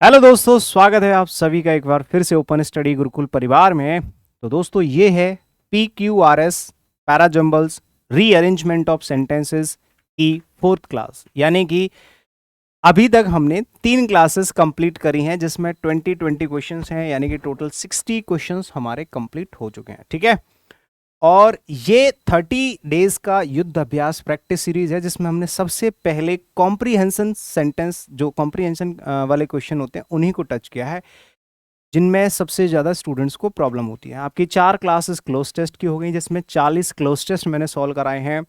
Hello दोस्तों, स्वागत है आप सभी का एक बार फिर से ओपन स्टडी गुरुकुल परिवार में। तो दोस्तों ये है PQRS parajumbles rearrangement of sentences की फोर्थ क्लास, यानी कि अभी तक हमने 3 क्लासेस कंप्लीट करी हैं जिसमें 20 क्वेश्चंस हैं, यानी कि टोटल 60 क्वेश्चंस हमारे कंप्लीट हो चुके हैं। ठीक है, और ये 30 डेज का युद्ध अभ्यास प्रैक्टिस सीरीज है जिसमें हमने सबसे पहले कॉम्प्रीहेंशन सेंटेंस, जो कॉम्प्रीहेंशन वाले क्वेश्चन होते हैं उन्हीं को टच किया है, जिनमें सबसे ज़्यादा स्टूडेंट्स को प्रॉब्लम होती है। आपकी 4 क्लासेस क्लोज टेस्ट की हो गई जिसमें 40 क्लोज टेस्ट मैंने सॉल्व कराए हैं,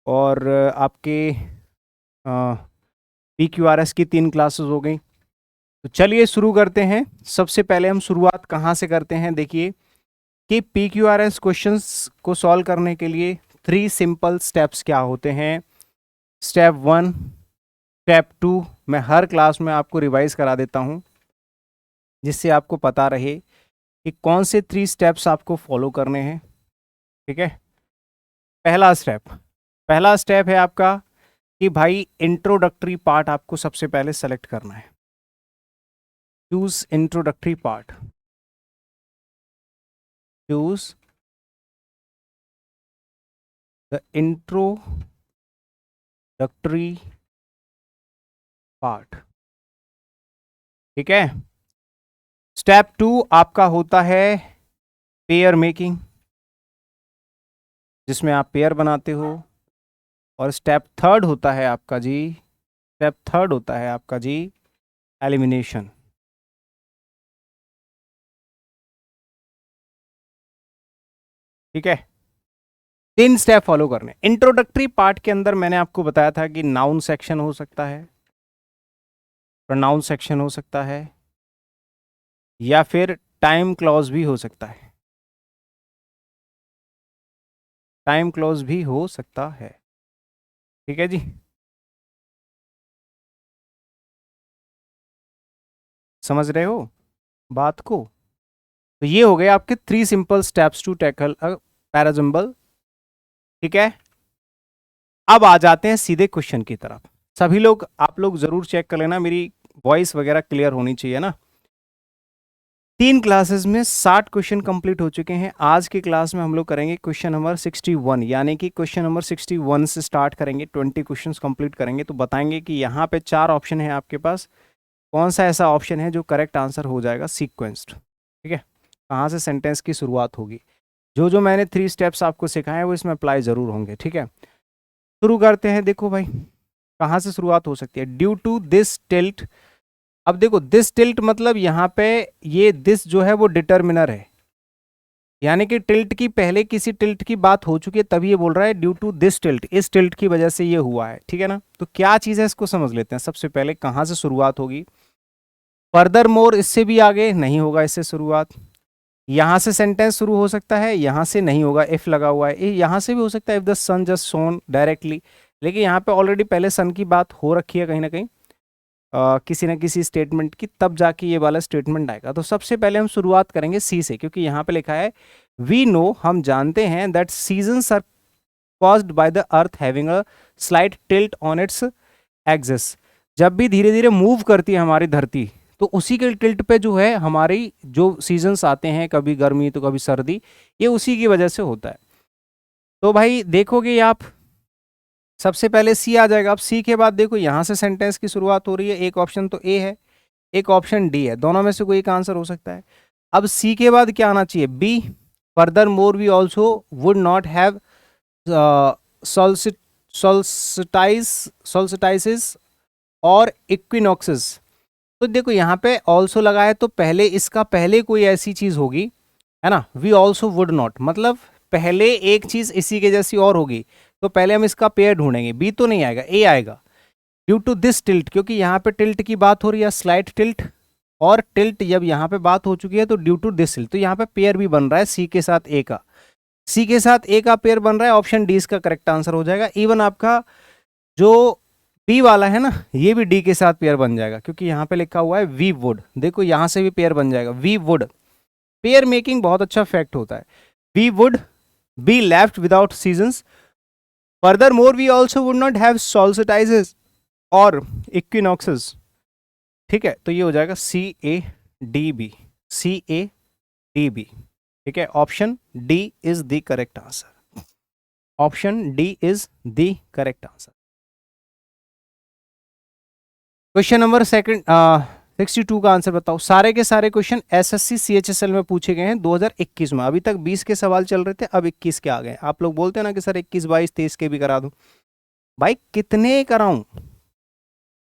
और आपके PQRS की 3 क्लासेस हो गई। तो चलिए शुरू करते हैं। सबसे पहले हम शुरुआत कहाँ से करते हैं, देखिए कि PQRS क्वेश्चंस को सॉल्व करने के लिए 3 सिंपल स्टेप्स क्या होते हैं। स्टेप 1, स्टेप 2 मैं हर क्लास में आपको रिवाइज करा देता हूं, जिससे आपको पता रहे कि कौन से 3 स्टेप्स आपको फॉलो करने हैं। ठीक है, पहला स्टेप है आपका कि भाई इंट्रोडक्टरी पार्ट आपको सबसे पहले सेलेक्ट करना है। Choose introductory part, choose the introductory part. ठीक है, स्टेप 2 आपका होता है पेयर मेकिंग, जिसमें आप पेयर बनाते हो। और स्टेप थर्ड होता है आपका जी एलिमिनेशन। ठीक है, 3 स्टेप फॉलो करने। इंट्रोडक्टरी पार्ट के अंदर मैंने आपको बताया था कि नाउन सेक्शन हो सकता है, प्रोनाउन सेक्शन हो सकता है, या फिर टाइम क्लॉज भी हो सकता है। टाइम क्लॉज भी हो सकता है। ठीक है जी, समझ रहे हो बात को। तो ये हो गए आपके 3 simple steps to tackle a parajumble. ठीक है, अब आ जाते हैं सीधे क्वेश्चन की तरफ। सभी लोग, आप लोग जरूर चेक कर लेना, मेरी वॉइस वगैरह क्लियर होनी चाहिए ना। 3 क्लासेस में 60 क्वेश्चन कंप्लीट हो चुके हैं। आज की क्लास में हम लोग करेंगे क्वेश्चन नंबर 61, यानी कि क्वेश्चन नंबर 61 से स्टार्ट करेंगे, 20 क्वेश्चंस कंप्लीट करेंगे। तो बताएंगे कि यहाँ पे 4 ऑप्शन है आपके पास, कौन सा ऐसा ऑप्शन है जो करेक्ट आंसर हो जाएगा सीक्वेंस्ड। ठीक है, कहाँ से सेंटेंस की शुरुआत होगी। जो जो मैंने 3 स्टेप्स आपको सिखाए हैं वो इसमें अप्लाई जरूर होंगे। ठीक है, शुरू करते हैं। देखो भाई, कहाँ से शुरुआत हो सकती है। Due to this tilt. अब देखो, दिस टिल्ट मतलब यहाँ पे ये दिस जो है वो डिटर्मिनर है, यानी कि टिल्ट की पहले किसी टिल्ट की बात हो चुकी है, तभी ये बोल रहा है ड्यू टू दिस टिल्ट, इस टिल्ट की वजह से ये हुआ है। ठीक है ना, तो क्या चीज है इसको समझ लेते हैं। सबसे पहले कहाँ से शुरुआत होगी। फर्दर मोर, इससे भी आगे नहीं होगा इससे शुरुआत। यहां से सेंटेंस शुरू हो सकता है, यहां से नहीं होगा, इफ लगा हुआ है। यहां से भी हो सकता है, if the sun just shone directly, लेकिन यहाँ पे ऑलरेडी पहले सन की बात हो रखी है कहीं ना कहीं, किसी ना किसी स्टेटमेंट की, तब जाके ये वाला स्टेटमेंट आएगा। तो सबसे पहले हम शुरुआत करेंगे सी से, क्योंकि यहाँ पे लिखा है वी नो, हम जानते हैं, that seasons are caused by the earth having a slight tilt on its axis. जब भी धीरे धीरे मूव करती है हमारी धरती, तो उसी के टिल्ट पे जो है हमारी जो सीजन्स आते हैं, कभी गर्मी तो कभी सर्दी, ये उसी की वजह से होता है। तो भाई देखोगे आप, सबसे पहले सी आ जाएगा। अब सी के बाद देखो यहां से सेंटेंस की शुरुआत हो रही है। एक ऑप्शन तो ए है, एक ऑप्शन डी है, दोनों में से कोई एक आंसर हो सकता है। अब सी के बाद क्या आना चाहिए, B. Furthermore we also would not have solstices और इक्विनॉक्सेस। तो देखो यहाँ पे ऑल्सो लगा है, तो पहले इसका पहले कोई ऐसी चीज होगी, है ना। वी ऑल्सो वुड नॉट मतलब पहले एक चीज इसी के जैसी और होगी, तो पहले हम इसका पेयर ढूंढेंगे। बी तो नहीं आएगा, ए आएगा। ड्यू टू दिस टिल्ट, क्योंकि यहाँ पे टिल्ट की बात हो रही है, स्लाइट टिल्ट, और टिल्ट जब यहाँ पे बात हो चुकी है तो ड्यू टू दिस टिल्ट, तो यहाँ पे पेयर भी बन रहा है सी के साथ ए का। सी के साथ ए का पेयर बन रहा है, ऑप्शन डी इसका करेक्ट आंसर हो जाएगा। इवन आपका जो बी वाला है ना, ये भी डी के साथ पेयर बन जाएगा, क्योंकि यहाँ पे लिखा हुआ है वी वुड। देखो यहाँ से भी पेयर बन जाएगा, वी वुड। पेयर मेकिंग बहुत अच्छा फैक्ट होता है। We would be left without seasons. Furthermore we also would not have solstices और इक्विनॉक्सेस। ठीक है, तो ये हो जाएगा CADB, CADB। ठीक है, option D is the correct answer, option D is the correct answer. Question number second 62 का आंसर बताओ। सारे के सारे क्वेश्चन एसएससी सीएचएसएल में पूछे गए हैं 2021 में। अभी तक 20 के सवाल चल रहे थे, अब 21 के आ गए। आप लोग बोलते हैं ना कि सर 21 22 23 के भी करा दूं। भाई कितने कराऊं,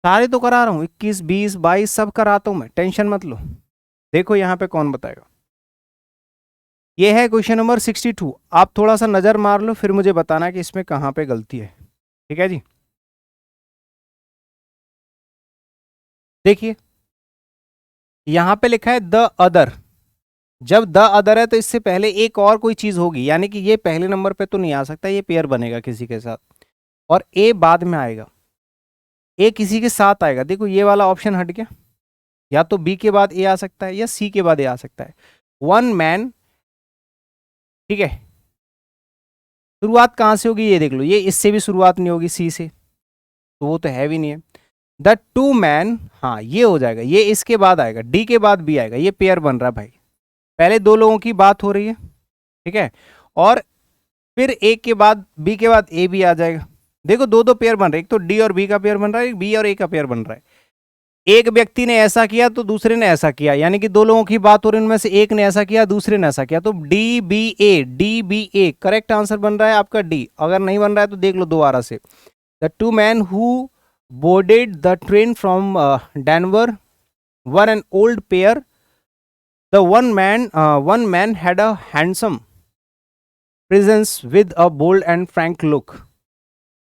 सारे तो करा रहा हूं, 21 20 22 सब कराता हूं मैं, टेंशन मत लो। देखो यहाँ पे कौन बताएगा। ये है क्वेश्चन नंबर 62। आप थोड़ा सा नजर मार लो, फिर मुझे बताना कि इसमें कहां पे गलती है। ठीक है जी, देखिए यहां पे लिखा है द अदर। जब द अदर है तो इससे पहले एक और कोई चीज होगी, यानी कि ये पहले नंबर पे तो नहीं आ सकता, ये पेयर बनेगा किसी के साथ, और ए बाद में आएगा, ए किसी के साथ आएगा। देखो ये वाला ऑप्शन हट गया, या तो बी के बाद ए आ सकता है या सी के बाद ए आ सकता है। वन मैन, ठीक है, शुरुआत कहां से होगी ये देख लो, ये इससे भी शुरुआत नहीं होगी सी से, तो वो तो है भी नहीं है। द टू मैन, हाँ ये हो जाएगा, ये इसके बाद आएगा, डी के बाद बी आएगा, ये पेयर बन रहा है भाई। पहले दो लोगों की बात हो रही है, ठीक है, और फिर ए के बाद बी के बाद ए भी आ जाएगा। देखो दो दो पेयर बन रहे, एक तो डी और बी का पेयर बन रहा है, एक बी और ए का पेयर बन रहा है। एक व्यक्ति ने ऐसा किया तो दूसरे ने ऐसा किया, यानी कि दो लोगों की बात हो रही है, उनमें से एक ने ऐसा किया दूसरे ने ऐसा किया, तो D B A correct answer बन रहा है आपका डी। अगर नहीं बन रहा है तो देख लो दोबारा से। The two man who boarded the train from Denver were an old pair. The one man had a handsome presence with a bold and frank look.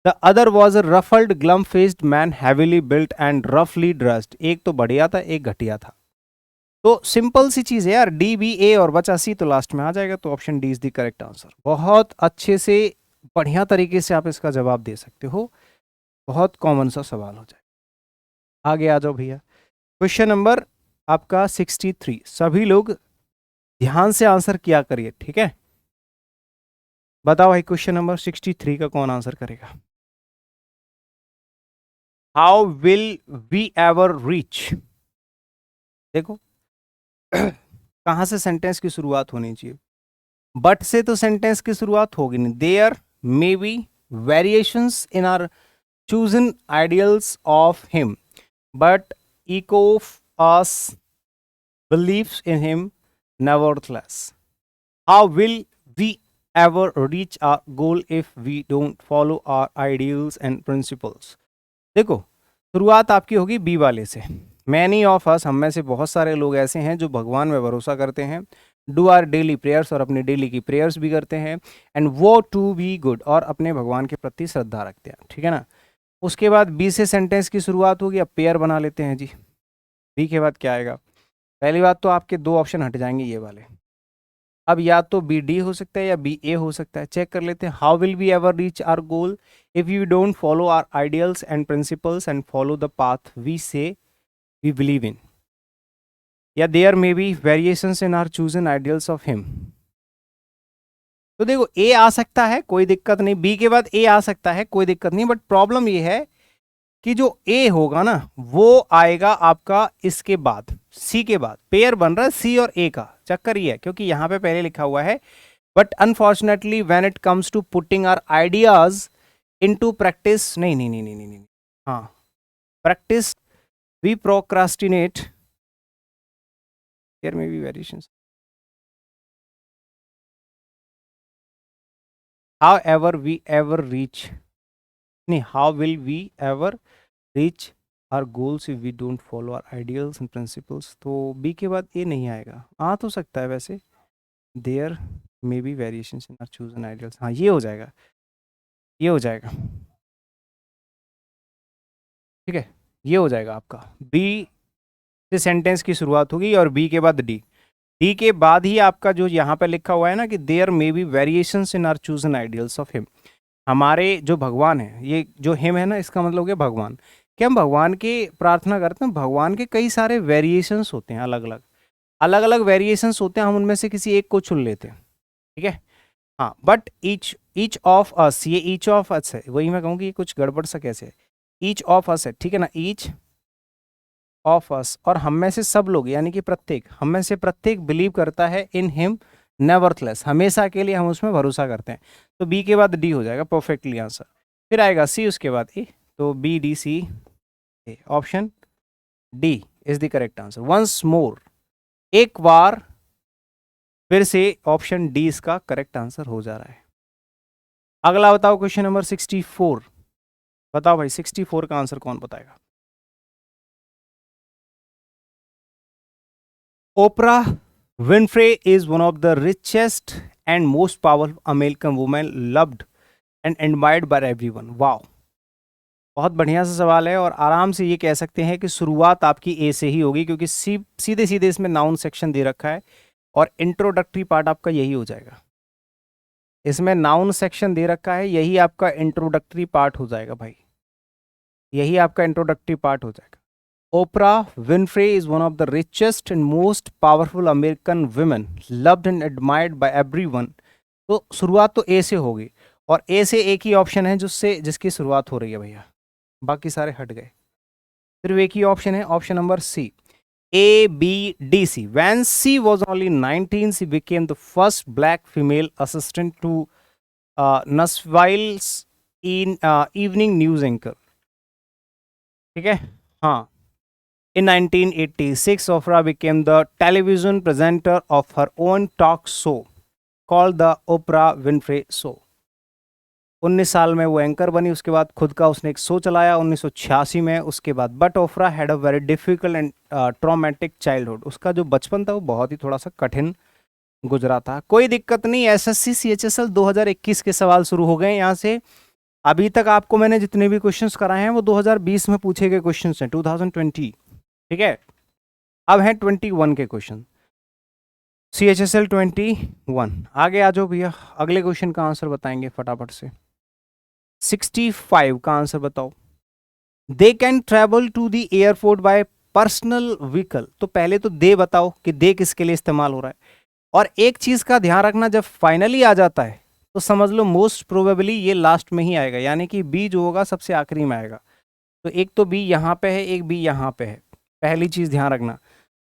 The other was a ruffled, glum-faced man, heavily built and roughly dressed. एक तो बढ़िया था, एक घटिया था। तो simple सी चीज है यार, डी बी ए और बचा सी, तो लास्ट में आ जाएगा, तो option D is the correct answer. बहुत अच्छे से बढ़िया तरीके से आप इसका जवाब दे सकते हो, बहुत कॉमन सा सवाल हो जाए। आगे आ जाओ भैया, क्वेश्चन नंबर आपका 63। सभी लोग ध्यान से आंसर किया करिए, ठीक है। बताओ भाई क्वेश्चन नंबर 63 का कौन आंसर करेगा। How will we ever reach, देखो कहां से सेंटेंस की शुरुआत होनी चाहिए। बट से तो सेंटेंस की शुरुआत होगी नहीं। There may be variations in our chosen ideals of him, but echo of us believes in him nevertheless. How will we ever reach our goal if we don't follow our ideals and principles? देखो शुरुआत आपकी होगी B वाले से। Many of us, हम में से बहुत सारे लोग ऐसे हैं जो भगवान में भरोसा करते हैं, डू आर डेली प्रेयर्स, और अपनी डेली की प्रेयर्स भी करते हैं, एंड वो टू बी गुड, और अपने भगवान के प्रति श्रद्धा रखते हैं, ठीक है ना। उसके बाद बी से सेंटेंस की शुरुआत होगी। अब पेयर बना लेते हैं जी। बी के बाद क्या आएगा, पहली बात तो आपके दो ऑप्शन हट जाएंगे ये वाले। अब या तो बी डी हो सकता है या बी ए हो सकता है। चेक कर लेते हैं। How will we ever reach our goal if you don't follow our ideals and principles and follow the path we say we believe in, या there may be variations in our chosen ideals of him. तो देखो ए आ सकता है, कोई दिक्कत नहीं, B के बाद ए आ सकता है, कोई दिक्कत नहीं, बट प्रॉब्लम ये है कि जो ए होगा ना वो आएगा आपका इसके बाद, सी के बाद। पेयर बन रहा है सी और ए का, चक्कर ये है क्योंकि यहां पे पहले लिखा हुआ है, but unfortunately when it comes to putting our ideas into practice, नहीं, हाँ, practice we procrastinate, there may be variations, however we ever reach, नहीं, how will we ever reach our goals if we don't follow our ideals and principles. तो B के बाद ए नहीं आएगा, आ तो सकता है वैसे, there may be variations in our chosen ideals, हाँ ये हो जाएगा, ये हो जाएगा, ठीक है, ये हो जाएगा आपका। बी से सेंटेंस की शुरुआत होगी और बी के बाद डी, डी के बाद ही आपका जो यहाँ पे लिखा हुआ है ना कि there may be variations in our chosen ideals of him, हमारे जो भगवान है, ये जो हिम है ना इसका मतलब हो गया भगवान, कि हम भगवान की प्रार्थना करते हैं, भगवान के कई सारे वेरिएशंस होते हैं, अलग अलग वेरिएशंस होते हैं, हम उनमें से किसी एक को चुन लेते हैं, ठीक है। हाँ, बट ईच ऑफ अस, ये ईच ऑफ अस है, वही मैं कहूँगी ये कुछ गड़बड़ सा कैसे है, ईच ऑफ अस है, ठीक है ना, ईच ऑफ अस, और हम में से सब लोग यानी कि प्रत्येक, हम में से प्रत्येक बिलीव करता है इन हिम नेवरथलेस, हमेशा के लिए हम उसमें भरोसा करते हैं। तो बी के बाद डी हो जाएगा परफेक्टली आंसर, फिर आएगा सी, उसके बाद ए, तो B D C A, option D is the correct answer. Once more, एक बार फिर से ऑप्शन डी इसका करेक्ट आंसर हो जा रहा है। अगला बताओ क्वेश्चन नंबर 64, बताओ भाई 64 का आंसर कौन बताएगा। Oprah Winfrey is one of the richest and most powerful American women, loved and admired by everyone. Wow, बहुत बढ़िया सा सवाल है, और आराम से ये कह सकते हैं कि शुरुआत आपकी ए से ही होगी, क्योंकि सीधे सीधे इसमें नाउन सेक्शन दे रखा है और इंट्रोडक्टरी पार्ट आपका यही हो जाएगा। इसमें नाउन सेक्शन दे रखा है, यही आपका इंट्रोडक्टरी पार्ट हो जाएगा भाई, यही आपका इंट्रोडक्टरी पार्ट हो जाएगा। Oprah Winfrey is one of the richest and most powerful American women, loved and admired by everyone. तो शुरुआत तो ए से होगी, और ए से एक ही ऑप्शन है जिसकी शुरुआत हो रही है भैया, बाकी सारे हट गए। सिर्फ एक ही ऑप्शन है, option number C, A, B, D, C. When she was only 19, she became the first black female assistant to Nashville's evening news anchor. ठीक है, हाँ। In 1986, Oprah became the television presenter of her own talk show called the Oprah Winfrey Show. 19 साल में वो anchor बनी, उसके बाद खुद का उसने एक शो चलाया 1986 में। उसके बाद but Oprah had a very difficult and traumatic childhood, उसका जो बचपन था वो बहुत ही थोड़ा सा कठिन गुजरा था। कोई दिक्कत नहीं, एसएससी सीएचएसएल 2021 के सवाल शुरू हो गए यहाँ से। अभी तक आपको मैंने जितने भी क्वेश्चंस कराए हैं वो 2020 में पूछे गए क्वेश्चंस हैं, 2020, ठीक है। अब हैं 21 के क्वेश्चन, सीएचएसएल 21। आगे आ जाओ भैया, अगले क्वेश्चन का आंसर बताएंगे फटाफट से। 65 का आंसर बताओ। They can travel to the airport by personal vehicle. तो पहले तो दे बताओ कि दे किसके लिए इस्तेमाल हो रहा है, और एक चीज का ध्यान रखना, जब फाइनली आ जाता है तो समझ लो मोस्ट प्रोबेबली ये लास्ट में ही आएगा, यानी कि बी जो होगा सबसे आखिरी में आएगा। तो एक तो बी यहाँ पे है, एक बी यहाँ पे है, पहली चीज ध्यान रखना।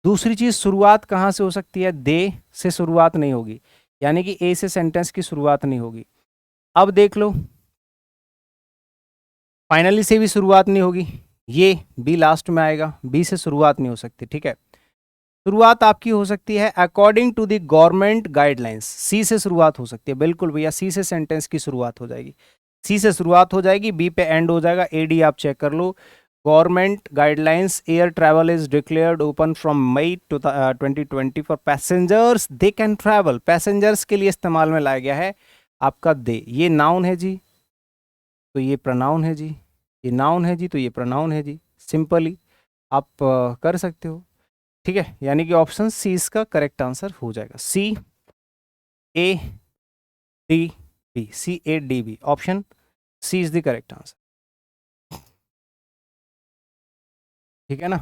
दूसरी चीज, शुरुआत कहाँ से हो सकती है, दे से शुरुआत नहीं होगी, यानी कि ए से सेंटेंस की शुरुआत नहीं होगी। अब देख लो, फाइनली से भी शुरुआत नहीं होगी, ये बी लास्ट में आएगा, बी से शुरुआत नहीं हो सकती, ठीक है। शुरुआत आपकी हो सकती है according to the government guidelines, C से शुरुआत हो सकती है, बिल्कुल भैया, सी से सेंटेंस की शुरुआत हो जाएगी, सी से शुरुआत हो जाएगी, बी पे एंड हो जाएगा। एडी आप चेक कर लो, government guidelines, air travel is declared open from May 2020 for passengers, they can travel, passengers के लिए इस्तेमाल में लाया गया है आपका दे। ये नाउन है जी, तो ये प्रनाउन है जी, ये नाउन है जी, तो ये प्रनाउन है जी। सिंपली आप कर सकते हो, ठीक है। यानी कि ऑप्शन सी इसका करेक्ट आंसर हो जाएगा, C A D B, C A D B, option C is the correct answer, ठीक है ना।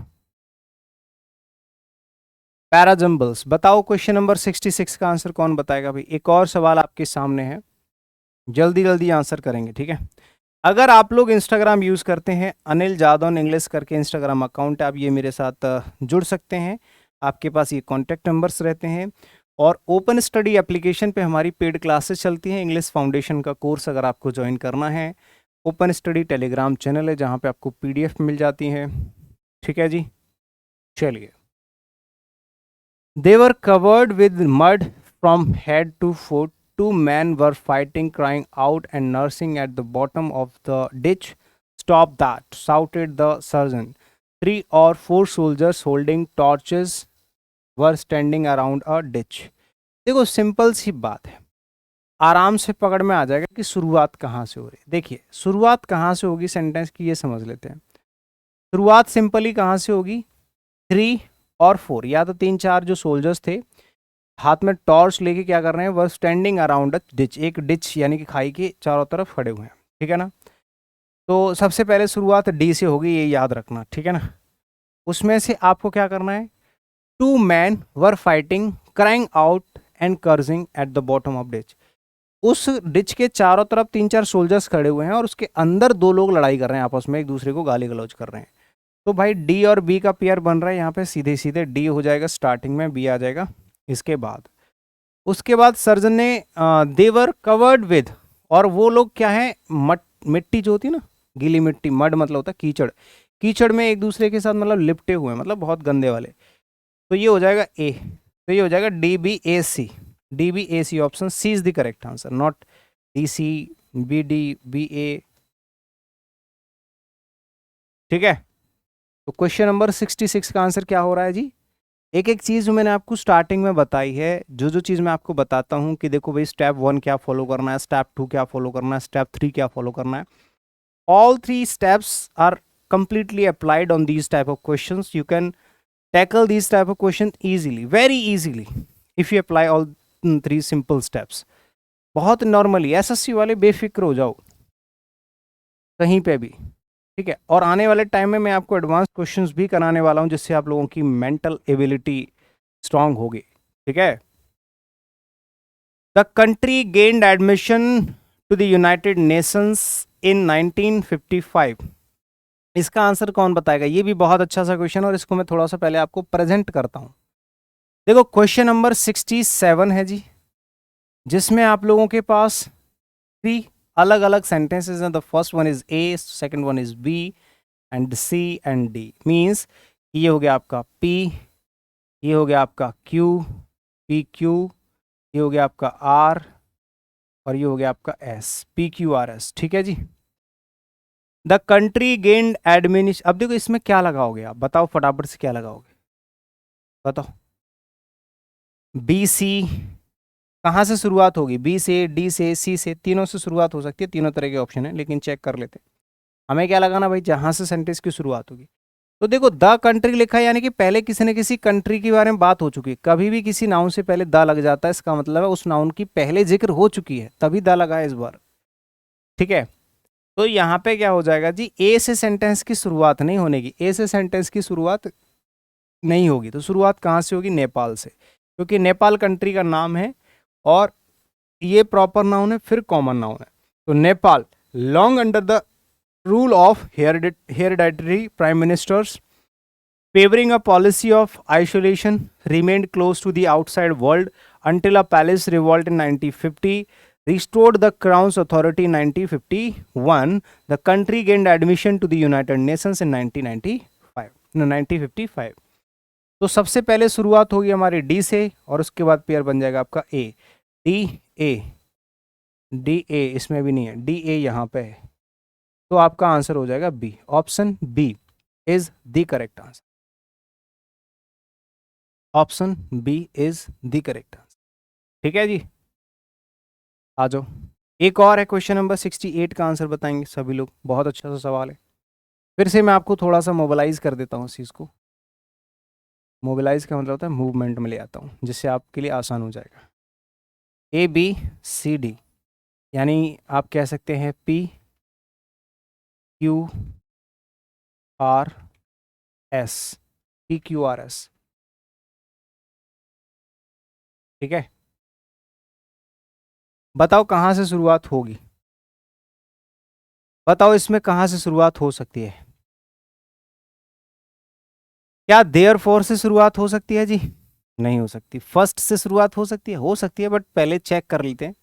पैराजम्बल्स बताओ, क्वेश्चन नंबर 66 का आंसर कौन बताएगा भाई। एक और सवाल आपके सामने है, जल्दी जल्दी आंसर करेंगे, ठीक है। अगर आप लोग इंस्टाग्राम यूज़ करते हैं, अनिल जादौन इंग्लिश करके इंस्टाग्राम अकाउंट है, आप ये मेरे साथ जुड़ सकते हैं, आपके पास ये कॉन्टैक्ट नंबर्स रहते हैं। और ओपन स्टडी एप्लीकेशन पे हमारी पेड क्लासेस चलती हैं, इंग्लिश फाउंडेशन का कोर्स अगर आपको ज्वाइन करना है। ओपन स्टडी टेलीग्राम चैनल है जहाँ पे आपको PDF मिल जाती हैं, ठीक है जी। चलिए, they were covered with mud from head to foot, two men were fighting, crying out and nursing at the bottom of the ditch. Stop that, shouted the surgeon. 3 or 4 soldiers holding torches were standing around a ditch. देखो simple सी बात है, आराम से पकड़ में आ जाएगा कि शुरुआत कहाँ से हो रही है। देखिए शुरुआत कहाँ से होगी सेंटेंस की, ये समझ लेते हैं। शुरुआत सिंपली कहाँ से होगी, 3 और 4, या तो 3-4 जो सोल्जर्स थे हाथ में टॉर्च लेके क्या कर रहे हैं, वह स्टैंडिंग अराउंड अ डिच, एक डिच यानी कि खाई के चारों तरफ खड़े हुए हैं, ठीक है ना। तो सबसे पहले शुरुआत डी से होगी, ये याद रखना, ठीक है ना। उसमें से आपको क्या करना है, 2 men were fighting, crying out and cursing at the bottom of ditch. उस डिच के चारों तरफ 3-4 सोल्जर्स खड़े हुए हैं और उसके अंदर 2 लोग लड़ाई कर रहे हैं, आपस में एक दूसरे को गाली गलौज कर रहे हैं। तो भाई डी और बी का पेयर बन रहा है यहाँ पे, सीधे सीधे डी हो जाएगा स्टार्टिंग में, बी आ जाएगा इसके बाद। उसके बाद सर्जन ने देवर कवर्ड विद, और वो लोग क्या है, मिट्टी जो होती है ना, गीली मिट्टी, मड मतलब होता है कीचड़, कीचड़ में एक दूसरे के साथ मतलब लिपटे हुए हैं, मतलब बहुत गंदे वाले। तो ये हो जाएगा ए, तो ये हो जाएगा D B A C, D B A C, option C is the correct answer, not D C B D B A. ठीक है, तो क्वेश्चन नंबर 66 का आंसर क्या हो रहा है जी? एक एक चीज जो मैंने आपको स्टार्टिंग में बताई है, जो जो चीज मैं आपको बताता हूँ कि देखो भाई स्टेप 1 क्या फॉलो करना है, स्टेप 2 क्या फॉलो करना है, स्टेप 3 क्या फॉलो करना है, all 3 steps are completely applied on these type of questions. You can tackle these type of questions easily, very easily, if you apply all 3 simple steps. बहुत normally SSC वाले बेफिक्र हो जाओ कहीं पे भी, ठीक है। और आने वाले टाइम में मैं आपको एडवांस क्वेश्चंस भी कराने वाला हूं, जिससे आप लोगों की मेंटल एबिलिटी स्ट्रांग होगी, ठीक है। The country gained admission to the United Nations in 1955। इसका आंसर कौन बताएगा? ये भी बहुत अच्छा सा क्वेश्चन, और इसको मैं थोड़ा सा पहले आपको प्रेजेंट करता हूं। देखो क्वेश्चन नंबर 67 है जी, जिसमें आप लोगों के पास 3 अलग अलग सेंटेंसेस हैं। The first one is A, second one is B and C and D. Means ये हो गया आपका पी, ये हो गया आपका क्यू, पी क्यू, ये हो गया आपका आर, और ये हो गया आपका S, P Q R S, ठीक है जी। द कंट्री गेन्ड एडमिनिस्ट्रेशन, अब देखो इसमें क्या लगाओगे आप, बताओ फटाफट से क्या लगाओगे, बताओ। बी सी कहाँ से शुरुआत होगी? बी से, डी से, सी से, तीनों से शुरुआत हो सकती है, तीनों तरह के ऑप्शन है, लेकिन चेक कर लेते हैं। हमें क्या लगाना भाई, जहां से सेंटेंस की शुरुआत होगी। तो देखो द कंट्री लिखा है, यानी कि पहले किसी न किसी कंट्री के बारे में बात हो चुकी है। कभी भी किसी नाउन से पहले द लग जाता है, इसका मतलब है उस नाउन की पहले जिक्र हो चुकी है, तभी द लगा है इस बार, ठीक है। तो यहाँ पे क्या हो जाएगा जी, ए से सेंटेंस की शुरुआत नहीं होने की, ए से सेंटेंस की शुरुआत नहीं होगी। तो शुरुआत कहाँ से होगी? नेपाल से, क्योंकि नेपाल कंट्री का नाम है, और ये प्रॉपर नाउन है, फिर कॉमन नाउन है। तो Nepal long under the rule of hereditary prime ministers, favoring a policy of isolation, remained close to the outside world until a palace revolt in 1950 restored the crown's authority in 1951. The country gained admission to the United Nations in 1955. तो सबसे पहले शुरुआत होगी हमारी D से, और उसके बाद पेयर बन जाएगा आपका ए, डी ए, डी ए इसमें भी नहीं है, डी ए यहाँ पे है। तो आपका आंसर हो जाएगा B, option B is the correct answer, option B is the correct answer, ठीक है जी। आ जाओ, एक और है क्वेश्चन नंबर 68 का आंसर बताएंगे सभी लोग, बहुत अच्छा सा सवाल है। फिर से मैं आपको थोड़ा सा मोबिलाइज कर देता हूँ इस चीज़ को। मोबिलाइज का मतलब होता है मूवमेंट में ले आता हूँ, जिससे आपके लिए आसान हो जाएगा। ए बी सी डी, यानी आप कह सकते हैं P Q R S, P Q R S, ठीक है। बताओ कहाँ से शुरुआत होगी, बताओ इसमें कहाँ से शुरुआत हो सकती है? क्या देयर फोर से शुरुआत हो सकती है जी? नहीं हो सकती। फर्स्ट से शुरुआत हो सकती है? हो सकती है, बट पहले चेक कर लेते हैं।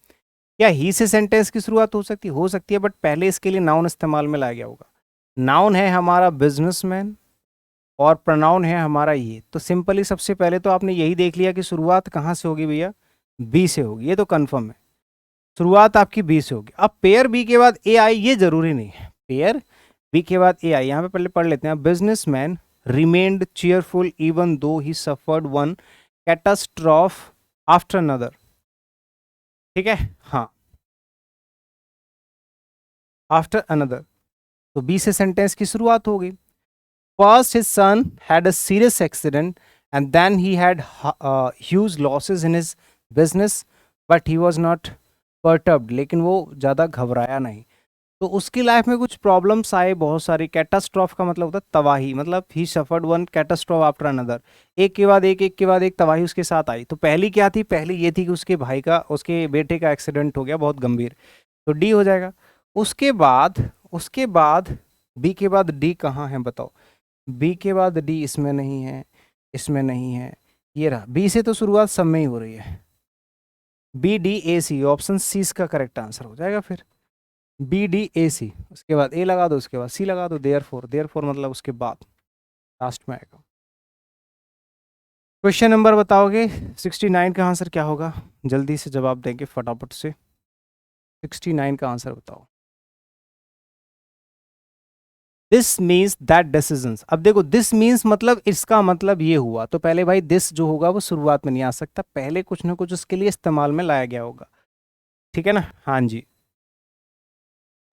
क्या ही से सेंटेंस की शुरुआत हो सकती है? हो सकती है, बट पहले इसके लिए नाउन इस्तेमाल में लाया गया होगा। नाउन है हमारा बिजनेसमैन, और प्रोनाउन है हमारा ये। तो सिंपली सबसे पहले तो आपने यही देख लिया कि शुरुआत कहाँ से होगी भैया, बी से होगी, ये तो कंफर्म है, शुरुआत आपकी बी से होगी। अब पेयर बी के बाद ए आई, ये जरूरी नहीं है, पेयर बी के बाद ए आई। यहाँ पे पहले पढ़ लेते हैं। Businessman remained cheerful even though he suffered one catastrophe after another, ठीक है, हाँ, आफ्टर अनदर। तो बी से सेंटेंस की शुरुआत हो गई। First his son had a serious accident and then he had huge losses in his business but he was not perturbed, लेकिन वो ज़्यादा घबराया नहीं। तो उसकी लाइफ में कुछ प्रॉब्लम्स आए बहुत सारी। कैटास्ट्रॉफ का मतलब होता है तबाही, मतलब ही suffered one catastrophe after another, एक के बाद एक तबाही उसके साथ आई। तो पहली क्या थी? पहली ये थी कि उसके भाई का, उसके बेटे का एक्सीडेंट हो गया बहुत गंभीर, तो डी हो जाएगा। उसके बाद बी के बाद डी कहाँ है बताओ? बी के बाद डी इसमें नहीं है, इसमें नहीं है, ये रहा। बी से तो शुरुआत सब में ही हो रही है। B D A C, option C इसका करेक्ट आंसर हो जाएगा फिर। बी डी ए सी, उसके बाद ए लगा दो, उसके बाद सी लगा दो, देयर फोर मतलब उसके बाद लास्ट में आएगा। क्वेश्चन नंबर बताओगे 69 का आंसर क्या होगा? जल्दी से जवाब देंगे फटाफट से। 69 का आंसर बताओ। दिस मीन्स दैट डिसीजंस, अब देखो दिस मीन्स मतलब इसका मतलब ये हुआ, तो पहले भाई दिस जो होगा वो शुरुआत में नहीं आ सकता, पहले कुछ ना कुछ उसके लिए इस्तेमाल में लाया गया होगा, ठीक है ना? हाँ जी।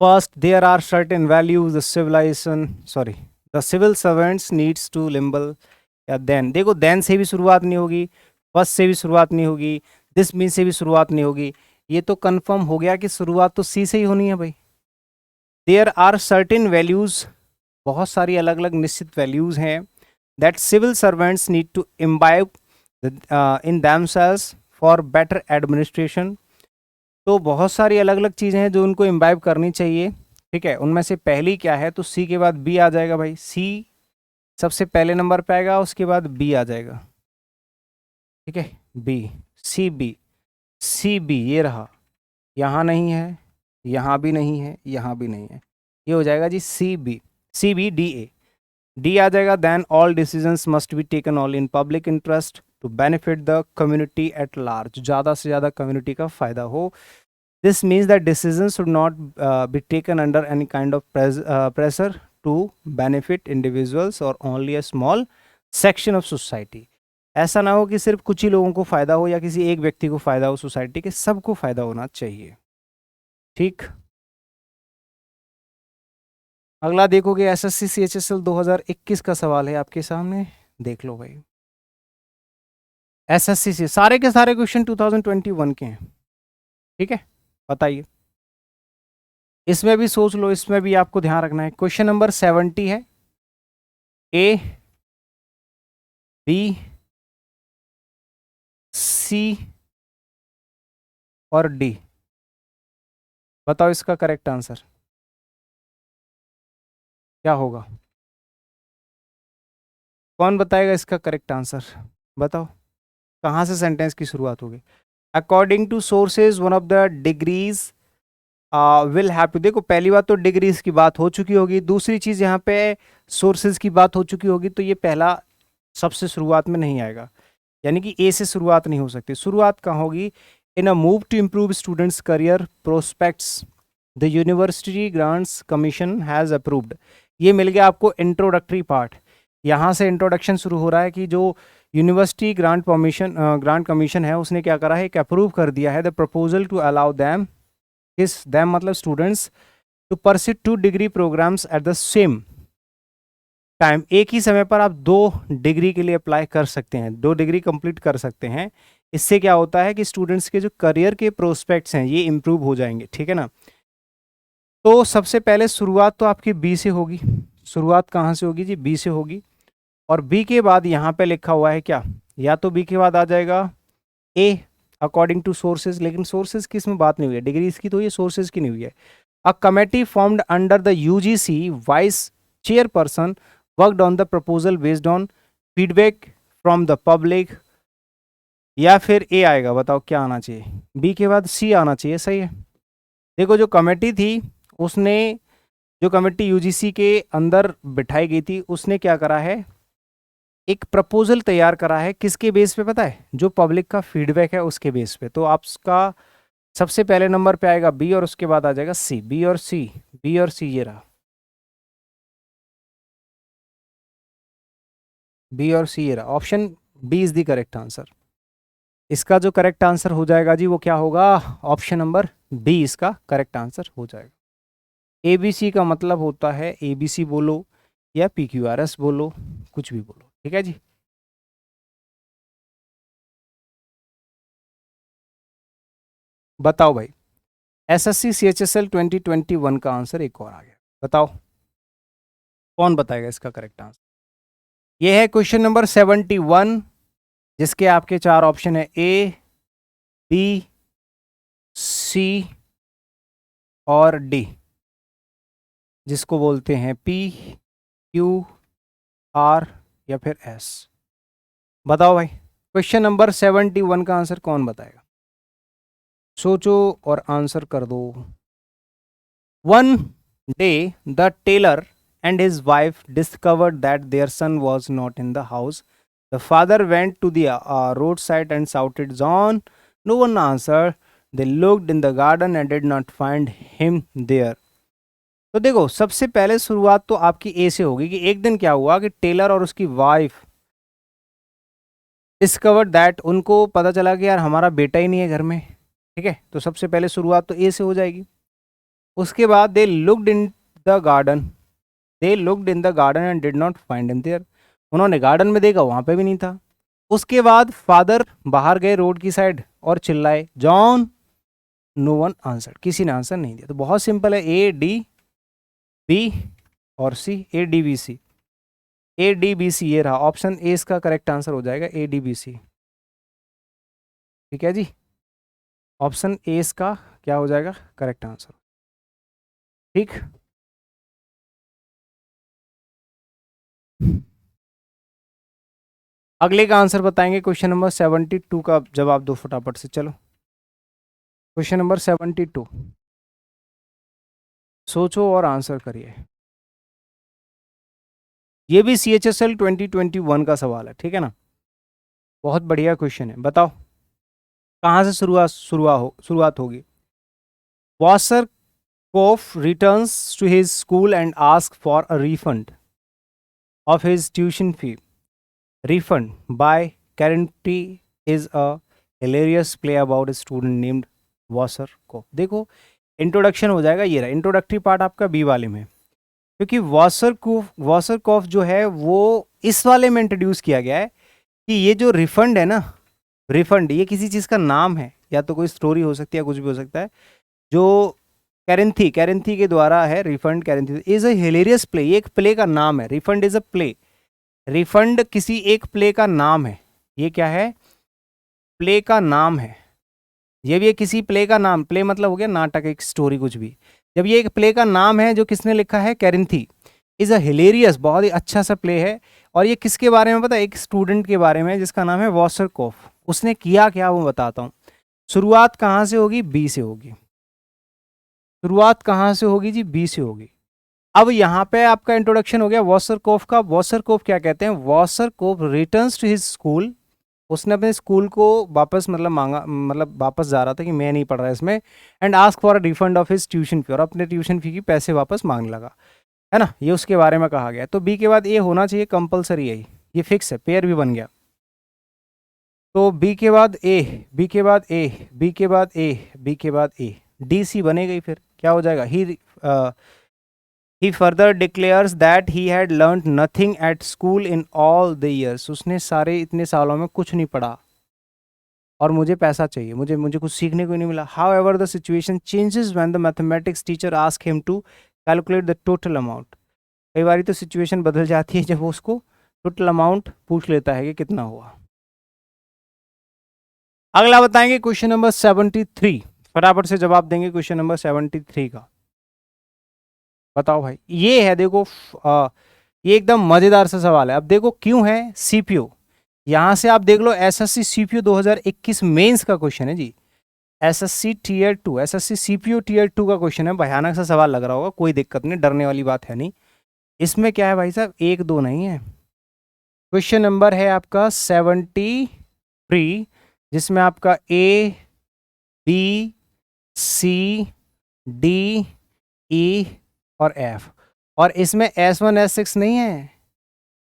First there are certain values the civilization, sorry the civil servants needs to limbal, या देन, देखो देन से भी शुरुआत नहीं होगी, फर्स्ट से भी शुरुआत नहीं होगी, दिस मीन से भी शुरुआत नहीं होगी, ये तो कंफर्म हो गया कि शुरुआत तो सी से ही होनी है भाई। देयर आर सर्टेन वैल्यूज, बहुत सारी अलग अलग निश्चित वैल्यूज हैं, that civil servants need to imbibe in themselves for better administration, तो बहुत सारी अलग अलग चीज़ें हैं जो उनको इम्बाइब करनी चाहिए, ठीक है? उनमें से पहली क्या है, तो सी के बाद बी आ जाएगा भाई, सी सबसे पहले नंबर पे आएगा, उसके बाद बी आ जाएगा, ठीक है? बी, सी बी ये रहा, यहाँ नहीं है, यहाँ भी नहीं है, यहाँ भी नहीं है, ये हो जाएगा G C B D A, D आ जाएगा। Then all decisions must be taken all in public interest to benefit the community at large, ज़्यादा से ज़्यादा कम्युनिटी का फायदा हो। This means that decisions should not be taken under any kind of pressure to benefit individuals और only a small section of society, ऐसा ना हो कि सिर्फ कुछ ही लोगों को फायदा हो या किसी एक व्यक्ति को फायदा हो, सोसाइटी के सबको फायदा होना चाहिए, ठीक? अगला देखोगे एसएससी सीएचएसएल 2021 का सवाल है आपके सामने, देख लो भाई। एसएससी से सारे के सारे क्वेश्चन 2021 के हैं, ठीक है? बताइए, इसमें भी सोच लो, इसमें भी आपको ध्यान रखना है। क्वेश्चन नंबर 70 है, ए बी सी और डी, बताओ इसका करेक्ट आंसर क्या होगा? कौन बताएगा इसका करेक्ट आंसर? बताओ कहाँ से सेंटेंस की शुरुआत होगी? According to sources one of the degrees will have to, देखो पहली बात तो डिग्रीज की बात हो चुकी होगी, दूसरी चीज यहाँ पे सोर्सेज की बात हो चुकी होगी, तो ये पहला सबसे शुरुआत में नहीं आएगा, यानी कि ए से शुरुआत नहीं हो सकती। शुरुआत कहाँ होगी? In a move to improve students career prospects the university grants commission has approved, ये मिल गया आपको इंट्रोडक्टरी पार्ट, यहाँ से इंट्रोडक्शन शुरू हो रहा है कि जो यूनिवर्सिटी ग्रांट कमीशन है उसने क्या करा है, एक अप्रूव कर दिया है the proposal to allow them, किस दैम मतलब students, to pursue 2 degree programmes at the same time, एक ही समय पर आप 2 डिग्री के लिए अप्लाई कर सकते हैं, 2 डिग्री कंप्लीट कर सकते हैं। इससे क्या होता है कि स्टूडेंट्स के जो करियर के प्रोस्पेक्ट्स हैं ये इंप्रूव हो जाएंगे, ठीक है ना? तो सबसे पहले शुरुआत तो आपकी बी से होगी, शुरुआत कहाँ से होगी जी? बी से होगी, और बी के बाद यहाँ पे लिखा हुआ है क्या, या तो बी के बाद आ जाएगा ए अकॉर्डिंग टू सोर्सेज, लेकिन सोर्सेज की इसमें बात नहीं हुई है, डिग्री इसकी तो ये सोर्सेज की नहीं हुई है। A committee formed under the UGC vice chairperson worked on the proposal based on feedback from the public, या फिर ए आएगा? बताओ क्या आना चाहिए? बी के बाद सी आना चाहिए, सही है। देखो जो कमेटी थी उसने, जो कमेटी यूजीसी के अंदर बिठाई गई थी उसने क्या करा है, एक प्रपोजल तैयार करा है, किसके बेस पे पता है? जो पब्लिक का फीडबैक है उसके बेस पे। तो आपका सबसे पहले नंबर पे आएगा बी और उसके बाद आ जाएगा सी, बी और सी, बी और सी, ये रहा बी और सी, ये रहा option B is the correct answer. इसका जो करेक्ट आंसर हो जाएगा जी वो क्या होगा? ऑप्शन नंबर बी इसका करेक्ट आंसर हो जाएगा। एबीसी का मतलब होता है, एबीसी बोलो या पीक्यूआरएस बोलो, कुछ भी बोलो, ठीक है जी। बताओ भाई, एसएससी सीएचएसएल 2021 का आंसर एक और आ गया, बताओ कौन बताएगा इसका करेक्ट आंसर? ये है क्वेश्चन नंबर 71, जिसके आपके 4 ऑप्शन है, ए बी सी और डी, जिसको बोलते हैं पी क्यू आर या फिर एस? बताओ भाई, क्वेश्चन नंबर 71 का आंसर कौन बताएगा? सोचो और आंसर कर दो। One day the tailor and his wife discovered that their son was not in the house. The father went to the roadside and shouted, John. No one answered. They looked in the garden and did not find him there. तो देखो, सबसे पहले शुरुआत तो आपकी ए से होगी कि एक दिन क्या हुआ कि टेलर और उसकी वाइफ डिस्कवर्ड दैट, उनको पता चला कि यार हमारा बेटा ही नहीं है घर में। ठीक है, तो सबसे पहले शुरुआत तो ए से हो जाएगी। उसके बाद they looked in the garden, they looked in the garden and did not find him there. उन्होंने गार्डन में देखा, वहां पे भी नहीं था। उसके बाद फादर बाहर गए रोड की साइड और चिल्लाए, जॉन। नो वन आंसर, किसी ने आंसर नहीं दिया। तो बहुत सिंपल है, ए डी बी और C, A D B C, A D B C, ये रहा ऑप्शन ए इसका करेक्ट आंसर हो जाएगा, ए डी बी सी। ठीक है जी, ऑप्शन ए इसका क्या हो जाएगा करेक्ट आंसर। ठीक, अगले का आंसर बताएंगे। क्वेश्चन नंबर 72 का जवाब दो फटाफट से, चलो। क्वेश्चन नंबर 72, सोचो और आंसर करिए। ये भी CHSL 2021 का सवाल है, ठीक है ना। बहुत बढ़िया क्वेश्चन है। बताओ कहाँ से शुरुआत होगी। Wasserkopf returns to his school and ask for a refund of his tuition fee. Refund by Karinthy is a hilarious play about a student named Wasserkopf. देखो, इंट्रोडक्शन हो जाएगा, ये रहा इंट्रोडक्टरी पार्ट आपका B वाले में, क्योंकि washer कॉफ जो है वो इस वाले में इंट्रोड्यूस किया गया है कि ये जो रिफंड है ना, रिफंड ये किसी चीज़ का नाम है, या तो कोई स्टोरी हो सकती है, कुछ भी हो सकता है, जो कैरेंथी के द्वारा है। Refund Karinthy is a hilarious play, ये एक प्ले का नाम है। Refund is a play, refund किसी एक प्ले का नाम है। ये क्या है, प्ले का नाम है। ये भी किसी प्ले का नाम, प्ले मतलब हो गया नाटक, एक स्टोरी, कुछ भी। जब ये एक प्ले का नाम है जो किसने लिखा है, कैरेंथी, इज अ हिलेरियस, बहुत ही अच्छा सा प्ले है। और ये किसके बारे में पता है, एक स्टूडेंट के बारे में जिसका नाम है वॉसर कोफ। उसने किया क्या वो बताता हूँ। शुरुआत कहाँ से होगी, बी से होगी। शुरुआत कहाँ से होगी जी, बी से होगी। अब यहाँ पे आपका इंट्रोडक्शन हो गया वॉसर कोफ का। वॉसर कोफ क्या कहते हैं, washer कोफ returns to his school, उसने अपने स्कूल को वापस मतलब मांगा, मतलब वापस जा रहा था कि मैं नहीं पढ़ रहा इसमें, and ask for a refund of his tuition फी, और अपने ट्यूशन फी की पैसे वापस मांगने लगा, है ना। ये उसके बारे में कहा गया। तो बी के बाद ए होना चाहिए कंपलसरी, यही ये फिक्स है, पेयर भी बन गया। तो बी के बाद ए, बी के बाद ए, बी के बाद ए, बी के बाद ए, डी सी बनेगा ही। फिर क्या हो जाएगा, he further declares that he had learned nothing at school in all the years. उसने सारे इतने सालों में कुछ नहीं पढ़ा और मुझे पैसा चाहिए, मुझे कुछ सीखने को नहीं मिला। However, the situation changes when the mathematics teacher asks him to calculate the total amount. कई बार तो सिचुएशन बदल जाती है जब वो उसको टोटल अमाउंट पूछ लेता है कि कितना हुआ। अगला बताएंगे क्वेश्चन नंबर 73, फटाफट से जवाब देंगे क्वेश्चन नंबर 73 का। बताओ भाई, ये है देखो, ये एकदम मजेदार सा सवाल है। अब देखो क्यों है, सीपीयू, यहां से आप देख लो, एसएससी सीपीयू 2021 मेंस का क्वेश्चन है जी। SSC tier 2, SSC CPU tier 2 का क्वेश्चन है। भयानक सा सवाल लग रहा होगा, कोई दिक्कत नहीं, डरने वाली बात है नहीं। इसमें क्या है भाई साहब, एक दो नहीं है। क्वेश्चन नंबर है आपका 73, जिसमें आपका ए बी सी डी ई और एफ, और इसमें S1 S6 नहीं है।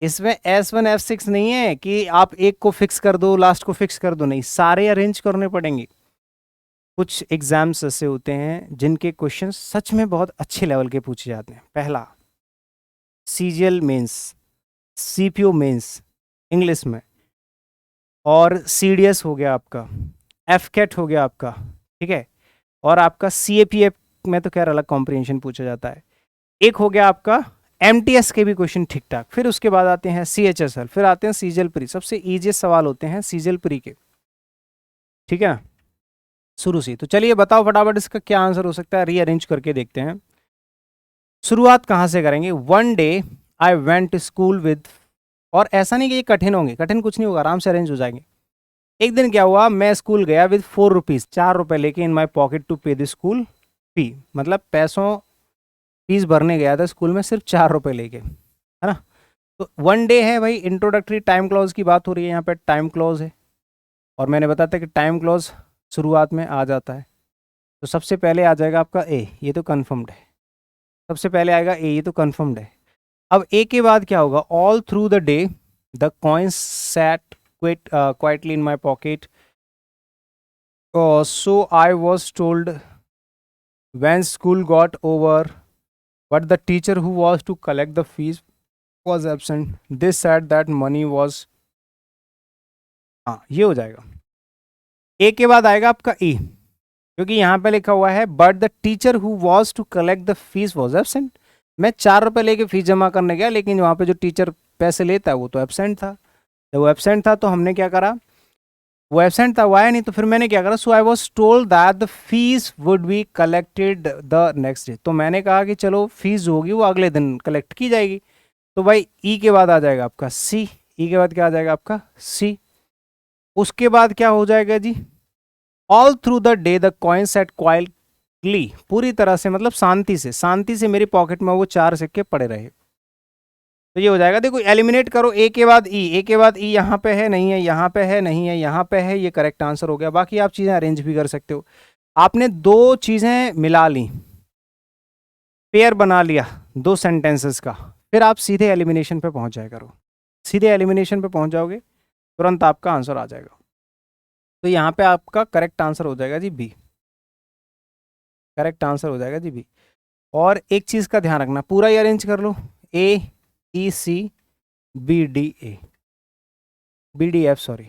इसमें S1 F6 नहीं है कि आप एक को फिक्स कर दो, लास्ट को फिक्स कर दो, नहीं, सारे अरेंज करने पड़ेंगे। कुछ एग्जाम्स ऐसे होते हैं जिनके क्वेश्चन सच में बहुत अच्छे लेवल के पूछे जाते हैं। पहला CGL mains, CPO mains English में, और सीडीएस हो गया आपका, एफकेट हो गया आपका, ठीक है, और आपका सीएपीएफ में तो खैर अलग कॉम्प्रिहेंशन पूछा जाता है। एक हो गया आपका एमटीएस के भी क्वेश्चन ठीक ठाक। फिर उसके बाद आते हैं सीएचएसएल, फिर आते हैं सीजीएल प्री। सबसे इजीएस्ट सवाल होते हैं सीजीएल प्री के, ठीक है ना, शुरू से। तो चलिए बताओ फटाफट इसका क्या आंसर हो सकता है, रीअरेंज करके देखते हैं। शुरुआत कहाँ से करेंगे। One day I went to school with और ऐसा नहीं कि ये कठिन होंगे, कठिन कुछ नहीं होगा, आराम से अरेंज हो जाएंगे। एक दिन क्या हुआ, मैं स्कूल गया विद 4 रुपीज़, 4 रुपये लेके इन माई पॉकेट टू पे द स्कूल फी, मतलब पैसों फीस भरने गया था स्कूल में सिर्फ 4 रुपये लेके, है ना। तो वन डे है भाई, इंट्रोडक्टरी टाइम क्लॉज की बात हो रही है, यहाँ पे टाइम क्लॉज है, और मैंने बताया था कि टाइम क्लॉज शुरुआत में आ जाता है। तो सबसे पहले आ जाएगा आपका ए, ये तो कन्फर्म्ड है, सबसे पहले आएगा ए, ये तो कन्फर्म्ड है। अब ए के बाद क्या होगा, all through the day the coins sat quietly in my pocket, so I was told when school got over, but the teacher who was to collect the fees was absent. They said that money was, हाँ ये हो जाएगा। ए के बाद आएगा आपका ई, क्योंकि यहाँ पे लिखा हुआ है but the teacher who was to collect the fees was absent. मैं 4 रुपये लेके फीस जमा करने गया, लेकिन वहाँ पे जो टीचर पैसे लेता है वो तो एबसेंट था। जब वो एबसेंट था तो हमने क्या करा, वो एबसेंट था, वो आया नहीं, तो फिर मैंने क्या करा, so I was told that the fees would be collected the next day. तो मैंने कहा कि चलो फीस जो होगी वो अगले दिन कलेक्ट की जाएगी। तो भाई ई के बाद आ जाएगा आपका सी, ई के बाद क्या आ जाएगा आपका सी। उसके बाद क्या हो जाएगा जी, all through the day the coin set quietly, पूरी तरह से मतलब शांति से मेरी पॉकेट में वो 4 सिक्के पड़े रहे। तो ये हो जाएगा, देखो एलिमिनेट करो, ए के बाद ई, ए के बाद ई, यहाँ पे है नहीं है, यहाँ पे है नहीं है, यहाँ पे है, ये करेक्ट आंसर हो गया। बाकी आप चीज़ें अरेंज भी कर सकते हो। आपने 2 चीज़ें मिला ली, पेयर बना लिया 2 सेंटेंसेस का, फिर आप सीधे एलिमिनेशन पे पहुँच जाया करो, सीधे एलिमिनेशन पे पहुँच जाओगे, तुरंत आपका आंसर आ जाएगा। तो यहाँ पे आपका करेक्ट आंसर हो जाएगा जी बी, करेक्ट आंसर हो जाएगा जी बी। और एक चीज़ का ध्यान रखना, पूरा ही अरेंज कर लो, A E C B D A, B D F sorry,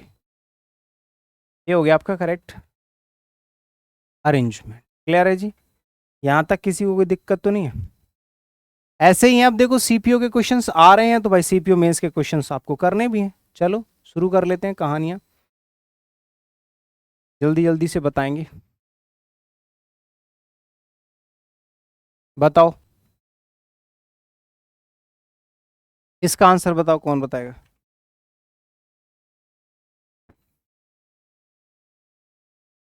ये हो गया आपका करेक्ट अरेंजमेंट। क्लियर है जी, यहाँ तक किसी को कोई दिक्कत तो नहीं है। ऐसे ही आप देखो सीपीओ के क्वेश्चंस आ रहे हैं, तो भाई सीपीओ मेंस के क्वेश्चंस आपको करने भी हैं। चलो शुरू कर लेते हैं, कहानियाँ जल्दी जल्दी से बताएंगे। बताओ इसका आंसर बताओ, कौन बताएगा।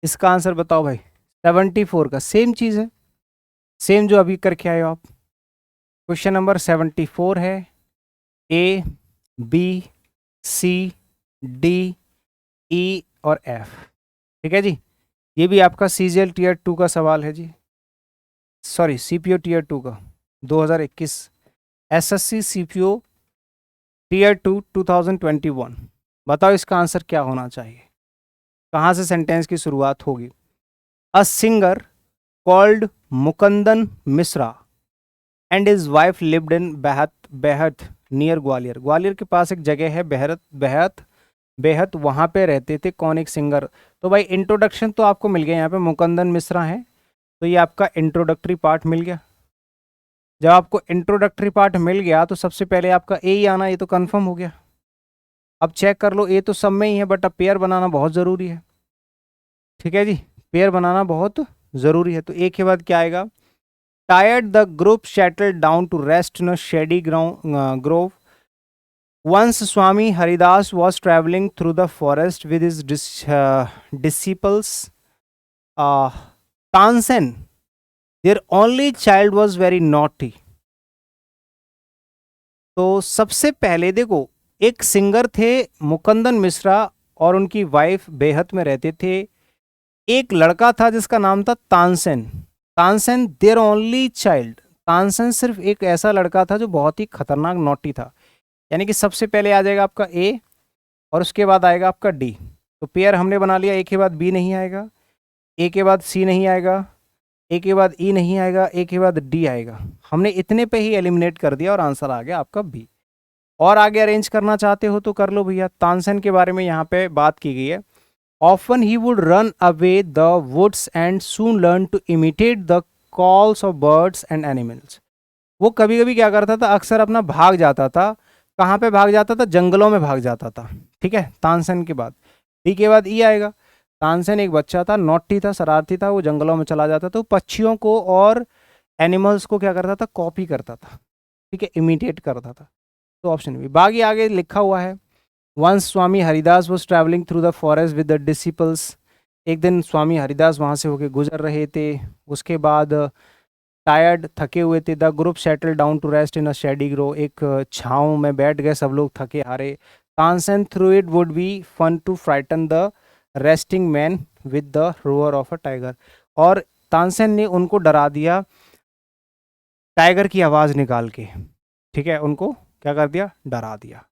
इसका आंसर बताओ भाई, 74 का सेम चीज़ है, सेम जो अभी करके आए हो आप। क्वेश्चन नंबर 74 है, ए बी सी डी ई और एफ। ठीक है जी, ये भी आपका सीजीएल टीयर 2 का सवाल है जी, सॉरी सीपीओ टीयर 2 का 2021, एसएससी सीपीओ टीयर 2 2021। बताओ इसका आंसर क्या होना चाहिए, कहाँ से सेंटेंस की शुरुआत होगी। A singer called Mukandan Mishra and his wife lived in Behat near Gwalior. Gwalior के पास एक जगह है बेहत, वहाँ पे रहते थे कौन, एक सिंगर। तो भाई इंट्रोडक्शन तो आपको मिल गया, यहाँ पे मुकंदन मिश्रा है, तो ये आपका इंट्रोडक्टरी पार्ट मिल गया। जब आपको इंट्रोडक्टरी पार्ट मिल गया तो सबसे पहले आपका ए ही आना, ये तो कंफर्म हो गया। अब चेक कर लो, ए तो सब में ही है, बट अब पेयर बनाना बहुत ज़रूरी है। ठीक है जी, पेयर बनाना बहुत ज़रूरी है। तो ए के बाद क्या आएगा, tired the group settled down to rest in a shady grove. Once Swami Haridas was traveling through the forest with his disciples Tansen. Their only child was very naughty. तो सबसे पहले देखो, एक सिंगर थे मुकंदन मिश्रा और उनकी वाइफ बेहद में रहते थे। एक लड़का था जिसका नाम था Tansen, Tansen their only child. Tansen सिर्फ एक ऐसा लड़का था जो बहुत ही खतरनाक नॉटी था। यानी कि सबसे पहले आ जाएगा आपका ए और उसके बाद आएगा आपका डी। तो पेयर हमने बना लिया, ए के बाद बी नहीं आएगा, ए के बाद सी नहीं आएगा, ए के बाद ई नहीं आएगा, ए के बाद डी आएगा। हमने इतने पे ही एलिमिनेट कर दिया और आंसर आ गया आपका बी। और आगे अरेंज करना चाहते हो तो कर लो भैया। तानसेन के बारे में यहाँ पे बात की गई है, often he would run away the woods and soon learn to imitate the calls of birds and animals. वो कभी कभी क्या करता था, अक्सर अपना भाग जाता था। कहाँ पे भाग जाता था, जंगलों में भाग जाता था। ठीक है, तानसेन के बाद डी के बाद ई आएगा। तानसेन एक बच्चा था, नॉटी था, शरारती था, वो जंगलों में चला जाता था, पक्षियों को और एनिमल्स को क्या करता था, कॉपी करता था। ठीक है, इमिटेट करता था। तो ऑप्शन बी। बाकी आगे लिखा हुआ है, once Swami Haridas was travelling through the forest with the disciples. एक दिन स्वामी हरिदास वहाँ से होके गुजर रहे थे, उसके बाद टायर्ड, थके हुए थे। The group settle down to rest in a shady grove, एक छाँव में बैठ गए सब लोग थके हारे। Tansen thought it would be fun to frighten the resting man with the roar of a tiger. और तानसेन ने उनको डरा दिया टाइगर की आवाज़ निकाल के, ठीक है, उनको क्या कर दिया, डरा दिया।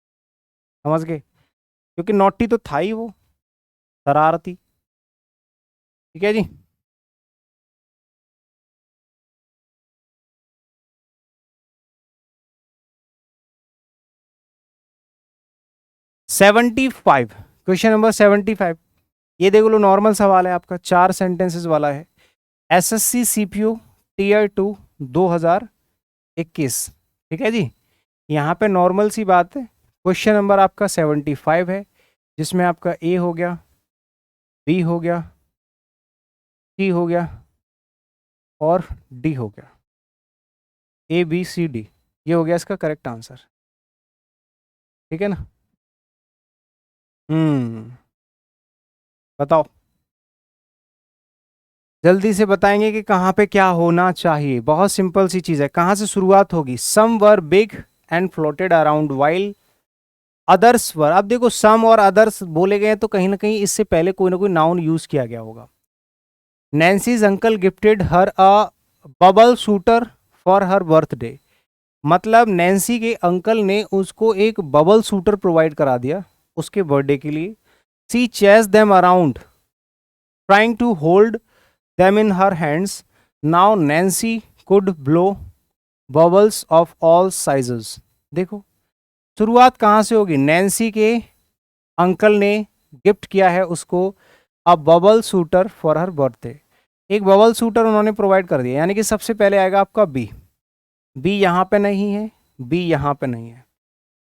समझ गए, क्योंकि नॉटी तो था ही वो, शरारती। ठीक है जी। Seventy five, question number 75। ये देख लो, नॉर्मल सवाल है आपका, 4 सेंटेंसेस वाला है। SSC CPU tier 2 2021। ठीक है जी। यहाँ पे नॉर्मल सी बात है। क्वेश्चन नंबर आपका 75 है, जिसमें आपका ए हो गया, बी हो गया, सी हो गया और डी हो गया। ए बी सी डी, ये हो गया इसका करेक्ट आंसर। ठीक है ना। बताओ, जल्दी से बताएंगे कि कहाँ पे क्या होना चाहिए। बहुत सिंपल सी चीज है, कहाँ से शुरुआत होगी। Some were big and floated around while others were. अब देखो, सम और अदर्स बोले गए हैं तो कहीं ना कहीं इससे पहले कोई ना कोई नाउन यूज किया गया होगा। Nancy's uncle gifted her a bubble shooter for her birthday. मतलब नैन्सी के अंकल ने उसको एक बबल शूटर प्रोवाइड करा दिया उसके बर्थडे के लिए। She chase them around trying to hold them in her hands. Now Nancy could blow bubbles of all sizes. देखो, शुरुआत कहाँ से होगी। नैन्सी के अंकल ने गिफ्ट किया है उसको अ bubble shooter for her birthday. एक बबल शूटर उन्होंने प्रोवाइड कर दिया, यानी कि सबसे पहले आएगा आपका बी। बी यहाँ पे नहीं है, बी यहाँ पे नहीं है,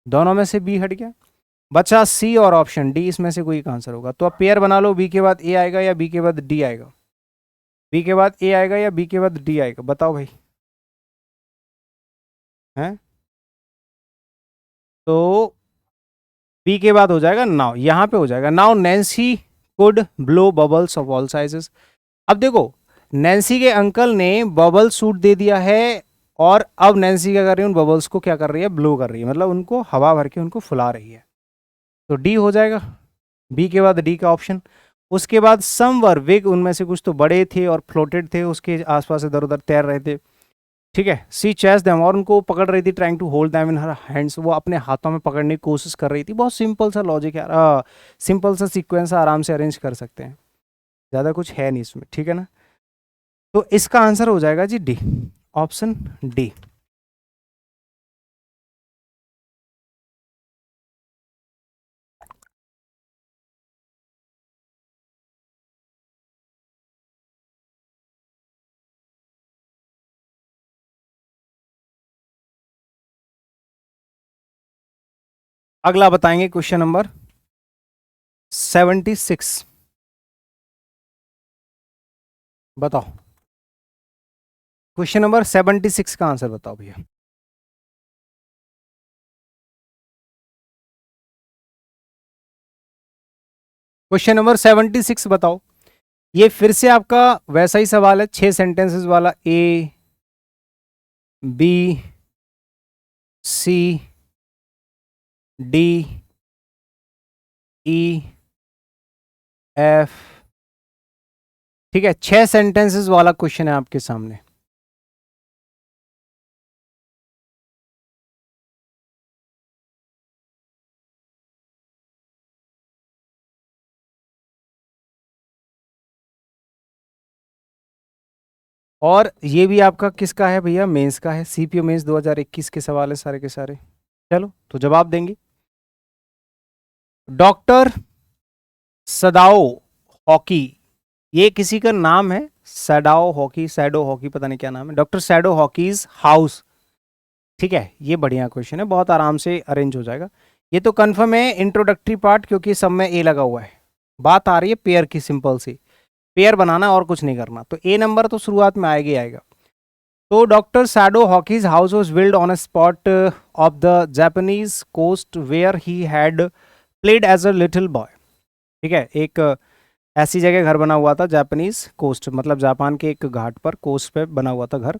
दोनों में से बी हट गया, बचा सी और ऑप्शन डी। इसमें से कोई एक आंसर होगा। तो आप पेयर बना लो, बी के बाद ए आएगा या बी के बाद डी आएगा। बी के बाद ए आएगा या बी के बाद डी आएगा, बताओ भाई। हैं, तो बी के बाद हो जाएगा नाउ, यहां पे हो जाएगा now Nancy could blow bubbles of all sizes. अब देखो, नैन्सी के अंकल ने बबल सूट दे दिया है और अब नैन्सी क्या कर रही है, उन बबल्स को क्या कर रही है, ब्लो कर रही है, मतलब उनको हवा भर के उनको फुला रही है। तो डी हो जाएगा, बी के बाद डी का ऑप्शन। उसके बाद सम वर विग, उनमें से कुछ तो बड़े थे और फ्लोटेड थे, उसके आसपास इधर उधर तैर रहे थे। ठीक है। सी चेस देम, और उनको पकड़ रही थी, trying to hold them in her hands, वो अपने हाथों में पकड़ने की कोशिश कर रही थी। बहुत सिंपल सा लॉजिक यार, सिंपल सा सीक्वेंस आराम से अरेंज कर सकते हैं, ज़्यादा कुछ है नहीं इसमें। ठीक है ना। तो इसका आंसर हो जाएगा जी डी, ऑप्शन डी। अगला बताएंगे क्वेश्चन नंबर 76। बताओ, क्वेश्चन नंबर 76 का आंसर बताओ भैया। क्वेश्चन नंबर 76 बताओ। ये फिर से आपका वैसा ही सवाल है, 6 सेंटेंसेस वाला। A B C D E F. ठीक है, 6 सेंटेंसेस वाला क्वेश्चन है आपके सामने। और ये भी आपका किसका है भैया, मेंस का है, सीपीओ मेंस 2021 के सवाल है सारे के सारे। चलो तो जवाब देंगे। डॉक्टर सदाओ हॉकी, ये किसी का नाम है, सैडाओ हॉकी, सैडो हॉकी, पता नहीं क्या नाम है, डॉक्टर सैडो हॉकीज हाउस। ठीक है, ये बढ़िया क्वेश्चन है, बहुत आराम से अरेंज हो जाएगा। ये तो कंफर्म है इंट्रोडक्टरी पार्ट, क्योंकि सब में ए लगा हुआ है। बात आ रही है पेयर की, सिंपल सी पेयर बनाना और कुछ नहीं करना। तो ए नंबर तो शुरुआत में आएगा ही आएगा। तो doctor Sadao Hoki's house was build on a spot of the Japanese coast where he had played as a little boy. ठीक है, एक ऐसी जगह घर बना हुआ था, जापानीज कोस्ट मतलब जापान के एक घाट पर, कोस्ट पे बना हुआ था घर।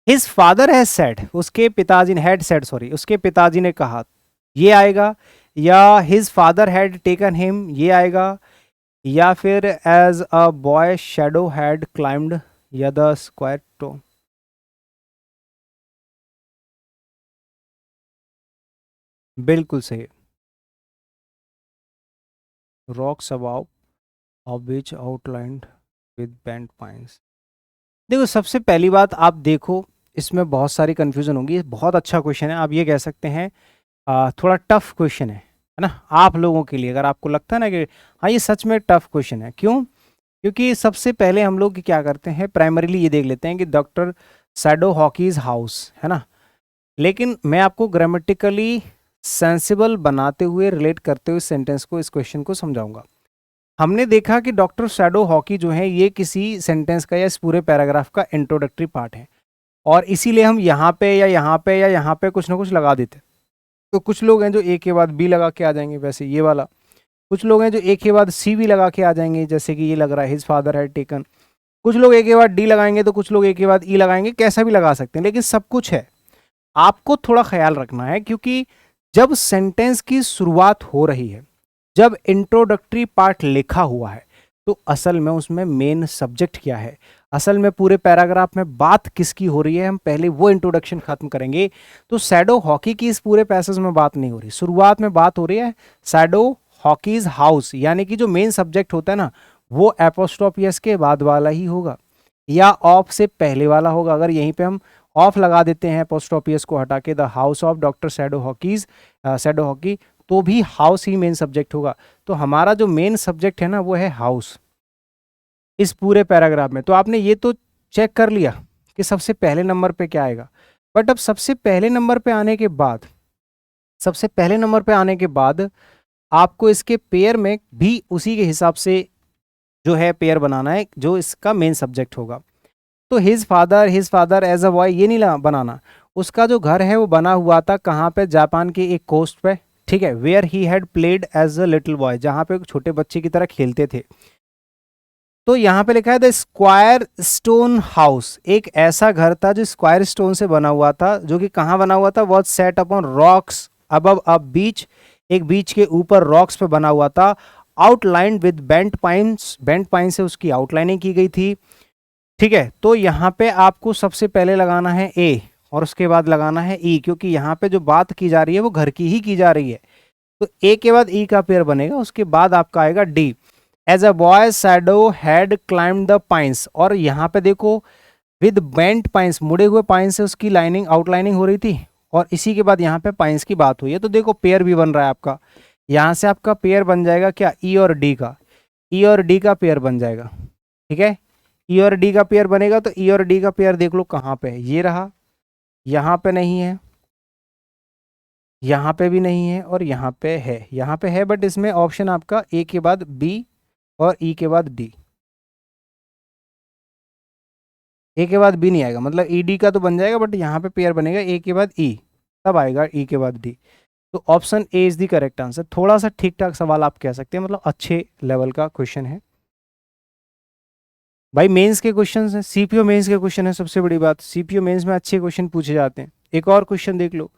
हिज फादर हैज सेड, उसके पिताजी ने, हैड सेड सॉरी, उसके पिताजी ने कहा, ये आएगा, या his father had taken him, ये आएगा, या फिर as a boy Sadao had climbed, या द स्क्वायर टो। बिल्कुल सही। Rocks above of which outlined with bent pines. देखो सबसे पहली बात आप देखो, इसमें बहुत सारी कंफ्यूजन होगी। बहुत अच्छा क्वेश्चन है, आप ये कह सकते हैं थोड़ा टफ क्वेश्चन है ना आप लोगों के लिए। अगर आपको लगता है ना कि हाँ ये सच में टफ क्वेश्चन है, क्यों? क्योंकि सबसे पहले हम लोग क्या करते हैं, प्राइमरीली ये देख लेते हैं कि डॉक्टर सैडो हॉकीज हाउस है ना, लेकिन मैं आपको ग्रामेटिकली सेंसिबल बनाते हुए, रिलेट करते हुए सेंटेंस को, इस क्वेश्चन को समझाऊंगा। हमने देखा कि डॉक्टर शैडो हॉकी जो है ये किसी सेंटेंस का या इस पूरे पैराग्राफ का इंट्रोडक्टरी पार्ट है, और इसीलिए हम यहाँ पे या यहाँ पे या यहाँ पे कुछ ना कुछ लगा देते हैं। तो कुछ लोग हैं जो ए के बाद बी लगा के आ जाएंगे, वैसे ये वाला। कुछ लोग हैं जो ए के बाद सी भी लगा के आ जाएंगे, जैसे कि ये लग रहा है हिज फादर हैड टेकन। कुछ लोग ए के बाद डी लगाएंगे, तो कुछ लोग ए के बाद ई लगाएंगे, कैसा भी लगा सकते हैं, लेकिन सब कुछ है। आपको थोड़ा ख्याल रखना है, क्योंकि जब सेंटेंस की शुरुआत हो रही है, जब इंट्रोडक्टरी पार्ट लिखा हुआ है, तो असल में उसमें मेन सब्जेक्ट क्या है, असल में पूरे पैराग्राफ में बात किसकी हो रही है, हम पहले वो इंट्रोडक्शन खत्म करेंगे। तो सैडो हॉकी की इस पूरे पैसेज में बात नहीं हो रही, शुरुआत में बात हो रही है सैडो हॉकीज हाउस, यानी कि जो मेन सब्जेक्ट होता है ना, वो एपोस्ट्रोफी एस के बाद वाला ही होगा या ऑफ से पहले वाला होगा। अगर यहीं पे हम ऑफ लगा देते हैं एपोस्ट्रोफी एस को हटा के, the house of doctor Sadao hockeys, shadow hockey, तो भी हाउस ही मेन सब्जेक्ट होगा। तो हमारा जो मेन सब्जेक्ट है ना, वो है हाउस इस पूरे पैराग्राफ में। तो आपने ये तो चेक कर लिया कि सबसे पहले नंबर पे क्या आएगा, बट अब सबसे पहले नंबर पे आने के बाद, सबसे पहले नंबर पे आने के बाद आपको इसके पेयर में भी उसी के हिसाब से जो है पेयर बनाना है, जो इसका मेन सब्जेक्ट होगा। तो his father as a boy ये नहीं बनाना, उसका जो घर है वो बना हुआ था कहाँ पे, जापान के एक कोस्ट पे। ठीक है, where he had played as a little boy, जहाँ पे छोटे बच्चे की तरह खेलते थे। तो यहाँ पे लिखा है द स्क्वायर स्टोन हाउस, एक ऐसा घर था जो स्क्वायर स्टोन से बना हुआ था, जो कि कहाँ बना हुआ था, was set upon rocks above a beach, एक बीच के ऊपर रॉक्स पे बना हुआ था। Outline with bent pines, bent pine से उसकी आउटलाइनिंग की गई थी। ठीक है, तो यहाँ पे आपको सबसे पहले लगाना है ए और उसके बाद लगाना है ई, क्योंकि यहाँ पे जो बात की जा रही है वो घर की ही की जा रही है। तो ए के बाद ई का पेयर बनेगा, उसके बाद आपका आएगा D. As a boy Sadao had climbed the pines, और यहाँ पे देखो विद बेंट पाइंस, मुड़े हुए पाइंस से उसकी लाइनिंग आउटलाइनिंग हो रही थी, और इसी के बाद यहाँ पे पाइंस की बात हुई है। तो देखो पेयर भी बन रहा है आपका, यहाँ से आपका पेयर बन जाएगा क्या, ई और डी का, ई और डी का पेयर बन जाएगा। ठीक है, ई और डी का पेयर बनेगा, तो ई और डी का पेयर देख लो कहाँ पे है, ये रहा, यहाँ पे नहीं है, यहाँ पे भी नहीं है, और यहाँ पे है, यहाँ पे है, बट इसमें ऑप्शन आपका ए के बाद बी और ई के बाद डी, ए के बाद बी नहीं आएगा, मतलब ई डी का तो बन जाएगा, बट यहाँ पे पेयर बनेगा ए के बाद ई, तब आएगा ई के बाद डी। तो option A is the correct answer. थोड़ा सा ठीक ठाक सवाल आप कह सकते हैं, मतलब अच्छे लेवल का क्वेश्चन है भाई। मेंस के क्वेश्चन है, सीपीओ मेंस के क्वेश्चन है, सबसे बड़ी बात सीपीओ मेंस में अच्छे क्वेश्चन पूछे जाते हैं। एक और क्वेश्चन देख लो,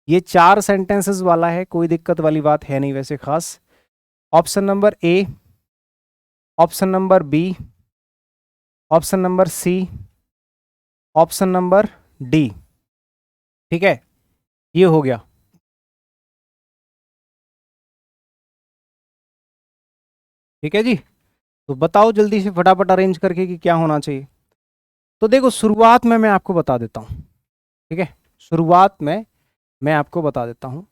ये 4 सेंटेंसेस वाला है, कोई दिक्कत वाली बात है नहीं वैसे खास। Option number A, option number B, option number C, option number D. ठीक है, ये हो गया। ठीक है जी, तो बताओ जल्दी से फटाफट अरेंज करके कि क्या होना चाहिए। तो देखो शुरुआत में मैं आपको बता देता हूँ, ठीक है, शुरुआत में मैं आपको बता देता हूँ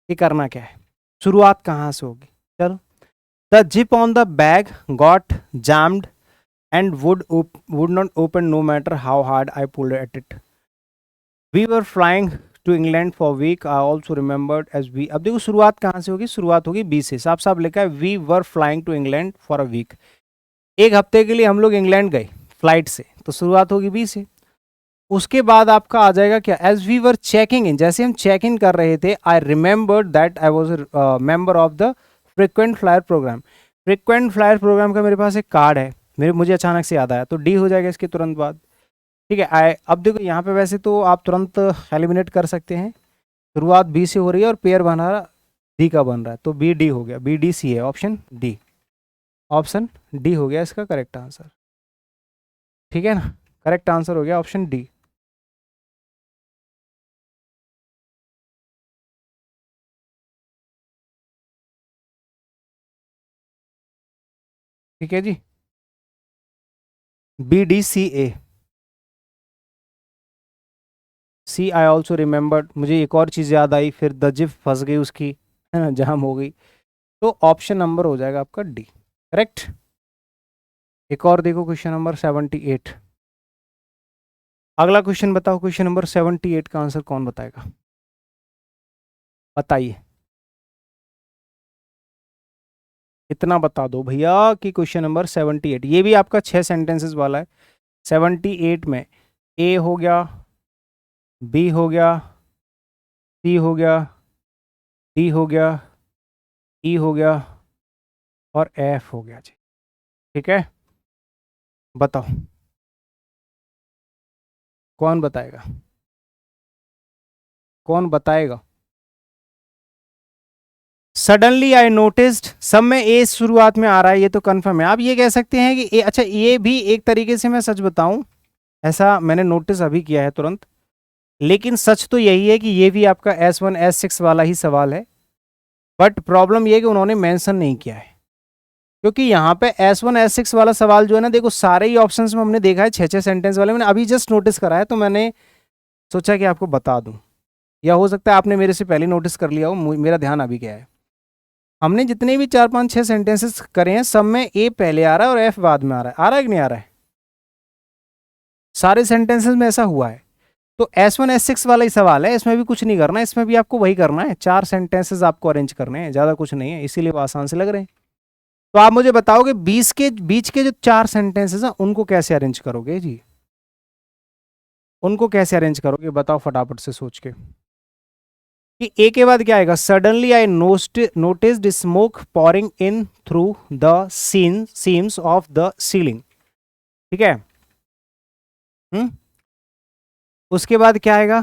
कि करना क्या है, शुरुआत कहाँ से होगी। चलो, the zip on the bag got jammed and would not open no matter how hard I pulled at it. We were flying to England for a week. I also remembered as we. अब देखो शुरुआत कहाँ से होगी, शुरुआत होगी B से, साफ साफ लिखा है we were flying to England for a week. एक हफ्ते के लिए हम लोग इंग्लैंड गए फ्लाइट से, तो शुरुआत होगी बी से। उसके बाद आपका आ जाएगा क्या, as we were checking in, जैसे हम चेक इन कर रहे थे, I remembered that I was member of the frequent flyer programme. Frequent flyer programme का मेरे पास एक कार्ड है, मुझे अचानक से याद आया, तो डी हो जाएगा इसके तुरंत बाद। ठीक है, आई अब देखो यहाँ पे वैसे तो आप तुरंत एलिमिनेट कर सकते हैं, शुरुआत बी से हो रही है और पेयर बना रहा डी का बन रहा है, तो बी डी हो गया, बी डी सी है, ऑप्शन डी, ऑप्शन डी हो गया इसका करेक्ट आंसर। ठीक है ना, करेक्ट आंसर हो गया ऑप्शन डी। ठीक है जी, B D C A, C I also remembered, मुझे एक और चीज़ याद आई, फिर द जिप फंस गई उसकी, है ना, जाम हो गई, तो ऑप्शन नंबर हो जाएगा आपका डी, करेक्ट। एक और देखो क्वेश्चन नंबर 78, अगला क्वेश्चन बताओ, क्वेश्चन नंबर 78 का आंसर कौन बताएगा, बताइए, इतना बता दो भैया कि क्वेश्चन नंबर 78, ये भी आपका 6 सेंटेंसेस वाला है। 78 में ए हो गया, बी हो गया, सी हो गया, डी हो गया, ई हो गया और एफ हो गया जी। ठीक है, बताओ कौन बताएगा, कौन बताएगा। सडनली आई नोटिस्ड, सब में ए शुरुआत में आ रहा है, ये तो कंफर्म है। आप ये कह सकते हैं कि ए, अच्छा ये भी एक तरीके से मैं सच बताऊं, ऐसा मैंने नोटिस अभी किया है तुरंत, लेकिन सच तो यही है कि ये भी आपका S1 S6 वाला ही सवाल है, बट प्रॉब्लम ये है कि उन्होंने मेंशन नहीं किया है, क्योंकि यहाँ पे S1 S6 वाला सवाल जो है ना, देखो सारे ही ऑप्शंस में हमने देखा है 6-6 सेंटेंस वाले, मैंने अभी जस्ट नोटिस करा है, तो मैंने सोचा कि आपको बता दूं, या हो सकता है आपने मेरे से पहले नोटिस कर लिया हो, मेरा ध्यान अभी गया है। हमने जितने भी 4-5-6 सेंटेंसेस करे हैं, सब में ए पहले आ रहा है और एफ बाद में आ रहा है कि नहीं आ रहा है, सारे सेंटेंसेस में ऐसा हुआ है। तो S1 S6 वाला ही सवाल है, इसमें भी कुछ नहीं करना है, इसमें भी आपको वही करना है, 4 सेंटेंसेस आपको अरेंज करने हैं, ज़्यादा कुछ नहीं है, इसीलिए वो आसान से लग रहे हैं। तो आप मुझे बताओगे 20 के बीच के जो 4 सेंटेंसेस हैं उनको कैसे अरेंज करोगे जी, उनको कैसे अरेंज करोगे बताओ फटाफट से सोच के, कि ए के बाद क्या आएगा, suddenly I noticed smoke pouring in through the seems of the ceiling. ठीक है, उसके बाद क्या आएगा,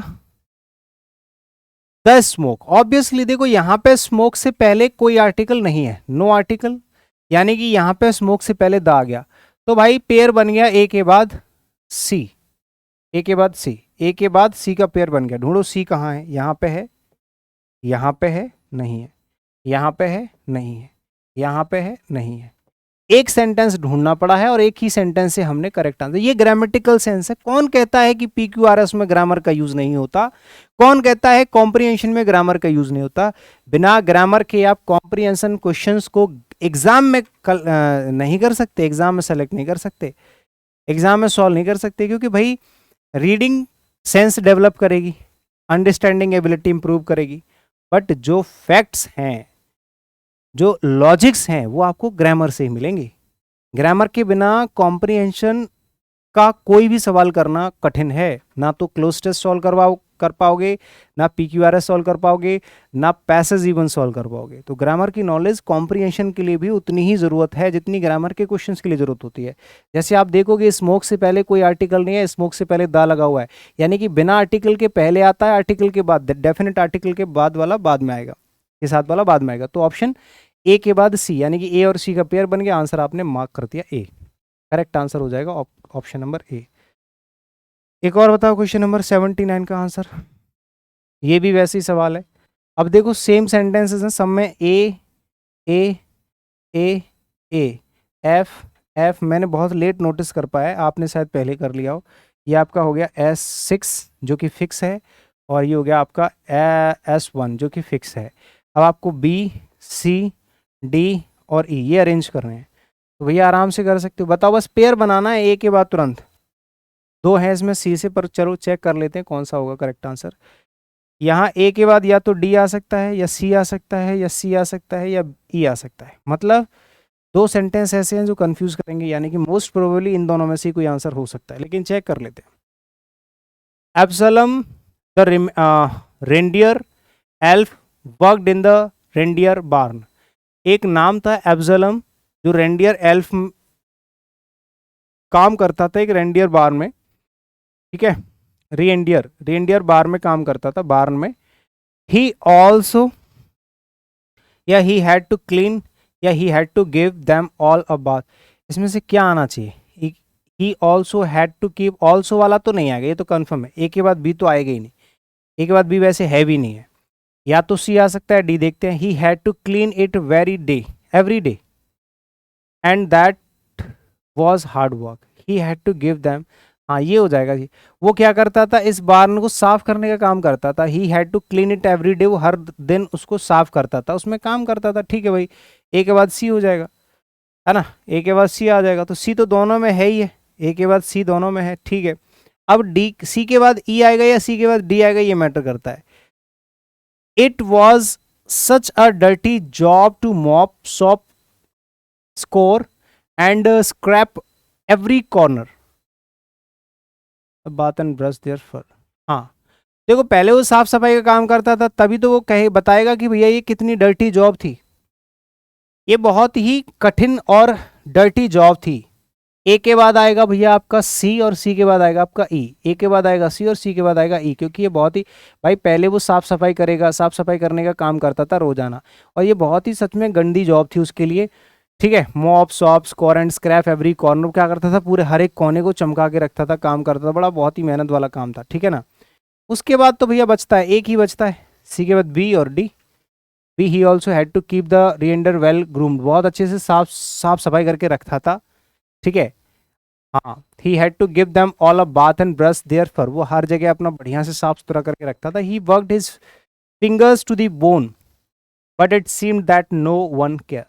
द स्मोक, ऑब्वियसली देखो यहां पे स्मोक से पहले कोई आर्टिकल नहीं है, नो आर्टिकल, यानी कि यहां पे स्मोक से पहले द आ गया, तो भाई पेयर बन गया ए के बाद सी, ए के बाद सी, ए के बाद सी का पेयर बन गया। ढूंढो सी कहाँ है, यहाँ पे है, यहाँ पे है, नहीं है, यहाँ पे है, नहीं है, यहाँ पे है, नहीं है, एक सेंटेंस ढूंढना पड़ा है और एक ही सेंटेंस से हमने करेक्ट आंसर, ये ग्रामेटिकल सेंस है। कौन कहता है कि PQRS में ग्रामर का यूज नहीं होता, कौन कहता है कॉम्प्रिहेंशन में ग्रामर का यूज नहीं होता। बिना ग्रामर के आप कॉम्प्रिहेंशन क्वेश्चंस को एग्जाम में नहीं कर सकते, एग्जाम में सेलेक्ट नहीं कर सकते, एग्जाम में सॉल्व नहीं कर सकते, क्योंकि भाई रीडिंग सेंस डेवलप करेगी, अंडरस्टैंडिंग एबिलिटी इंप्रूव करेगी, बट जो फैक्ट्स हैं, जो लॉजिक्स हैं, वो आपको ग्रामर से ही मिलेंगे। ग्रामर के बिना कॉम्प्रिहेंशन का कोई भी सवाल करना कठिन है, ना तो क्लोज टेस्ट सॉल्व कर पाओगे, ना PQRS सॉल्व कर पाओगे, ना पैसेज इवन सॉल्व कर पाओगे। तो ग्रामर की नॉलेज कॉम्प्रिहेंशन के लिए भी उतनी ही ज़रूरत है जितनी ग्रामर के क्वेश्चंस के लिए ज़रूरत होती है। जैसे आप देखोगे स्मोक से पहले कोई आर्टिकल नहीं है, स्मोक से पहले दा लगा हुआ है, यानी कि बिना आर्टिकल के पहले आता है, आर्टिकल के बाद, डेफिनेट आर्टिकल के बाद वाला बाद में आएगा, के साथ वाला बाद में आएगा। तो ऑप्शन ए के बाद सी, यानी कि ए और सी का पेयर बन गया, आंसर आपने मार्क कर दिया ए, करेक्ट आंसर हो जाएगा ऑप्शन नंबर ए। एक और बताओ क्वेश्चन नंबर 79 का आंसर, ये भी वैसे ही सवाल है। अब देखो सेम सेंटेंसेस हैं, सब में ए ए ए ए एफ एफ, मैंने बहुत लेट नोटिस कर पाया, आपने शायद पहले कर लिया हो। ये आपका हो गया S6 जो कि फिक्स है, और ये हो गया आपका S1 जो कि फिक्स है। अब आपको B C D और E ये अरेंज करने हैं, तो भैया आराम से कर सकते हो। बताओ, बस पेयर बनाना है ए के बाद तुरंत, दो है इसमें सी से, पर चलो चेक कर लेते हैं कौन सा होगा करेक्ट आंसर। यहाँ ए के बाद या तो डी आ सकता है, या सी आ सकता है, या सी आ सकता है, या ई आ सकता है। मतलब दो सेंटेंस ऐसे हैं जो कंफ्यूज करेंगे, यानी कि मोस्ट प्रोबेबली इन दोनों में से कोई आंसर हो सकता है, लेकिन चेक कर लेते हैं। Absalom the reindeer elf worked in the reindeer barn. एक नाम था एब्सलम जो रेंडियर एल्फ काम करता था एक रेंडियर बार्न में, ठीक है, रेंडियर बार में काम करता था, बार्न में। ही ऑल्सो या ही हैड टू क्लीन या he had to give them all a bath. इसमें से क्या आना चाहिए? He also had to keep, also वाला तो नहीं आएगा, ये तो कंफर्म है। ए के बाद बी तो आएगा ही नहीं, ए के बाद बी वैसे है भी नहीं है। या तो सी आ सकता है, डी देखते हैं। He had to clean it every day and that was hard work. He had to give them, हाँ ये हो जाएगा जी। वो क्या करता था, इस बार्न को साफ करने का काम करता था। He had to clean it every day, वो हर दिन उसको साफ करता था, उसमें काम करता था। ठीक है भाई, ए के बाद सी हो जाएगा, है ना, ए के बाद सी आ जाएगा। तो सी तो दोनों में है ही है, ए के बाद सी दोनों में है, ठीक है। अब डी, सी के बाद ई आएगा या सी के बाद डी आएगा, ये मैटर करता है। It was such a dirty job to mop sop scour and scrape every corner bath and brush their fur. हाँ देखो, पहले वो साफ सफाई का काम करता था, तभी तो वो कहे बताएगा कि भैया ये कितनी डर्टी जॉब थी। ये बहुत ही कठिन और डर्टी जॉब थी। ए के बाद आएगा भैया आपका सी और सी के बाद आएगा आपका ई। ए के बाद आएगा सी और सी के बाद आएगा ई, क्योंकि ये बहुत ही, भाई पहले वो साफ सफाई करेगा, साफ सफाई करने का काम करता था रोजाना, और ये बहुत ही सच में गंदी जॉब थी उसके लिए, ठीक है। Mop sop scour and scrape every corner, क्या करता था, पूरे हर एक कोने को चमका के रखता था, काम करता था, बड़ा बहुत ही मेहनत वाला काम था, ठीक है ना। उसके बाद तो भैया बचता है, एक ही बचता है, सी के बाद बी और D. B, he also had to keep the reindeer well groomed, बहुत अच्छे से साफ सफाई करके रखता था, ठीक है। हाँ, he had to give them all a bath and brush their fur, वो हर जगह अपना बढ़िया से साफ सुथरा करके रखता था। He worked his fingers to the bone but it seemed that no one care,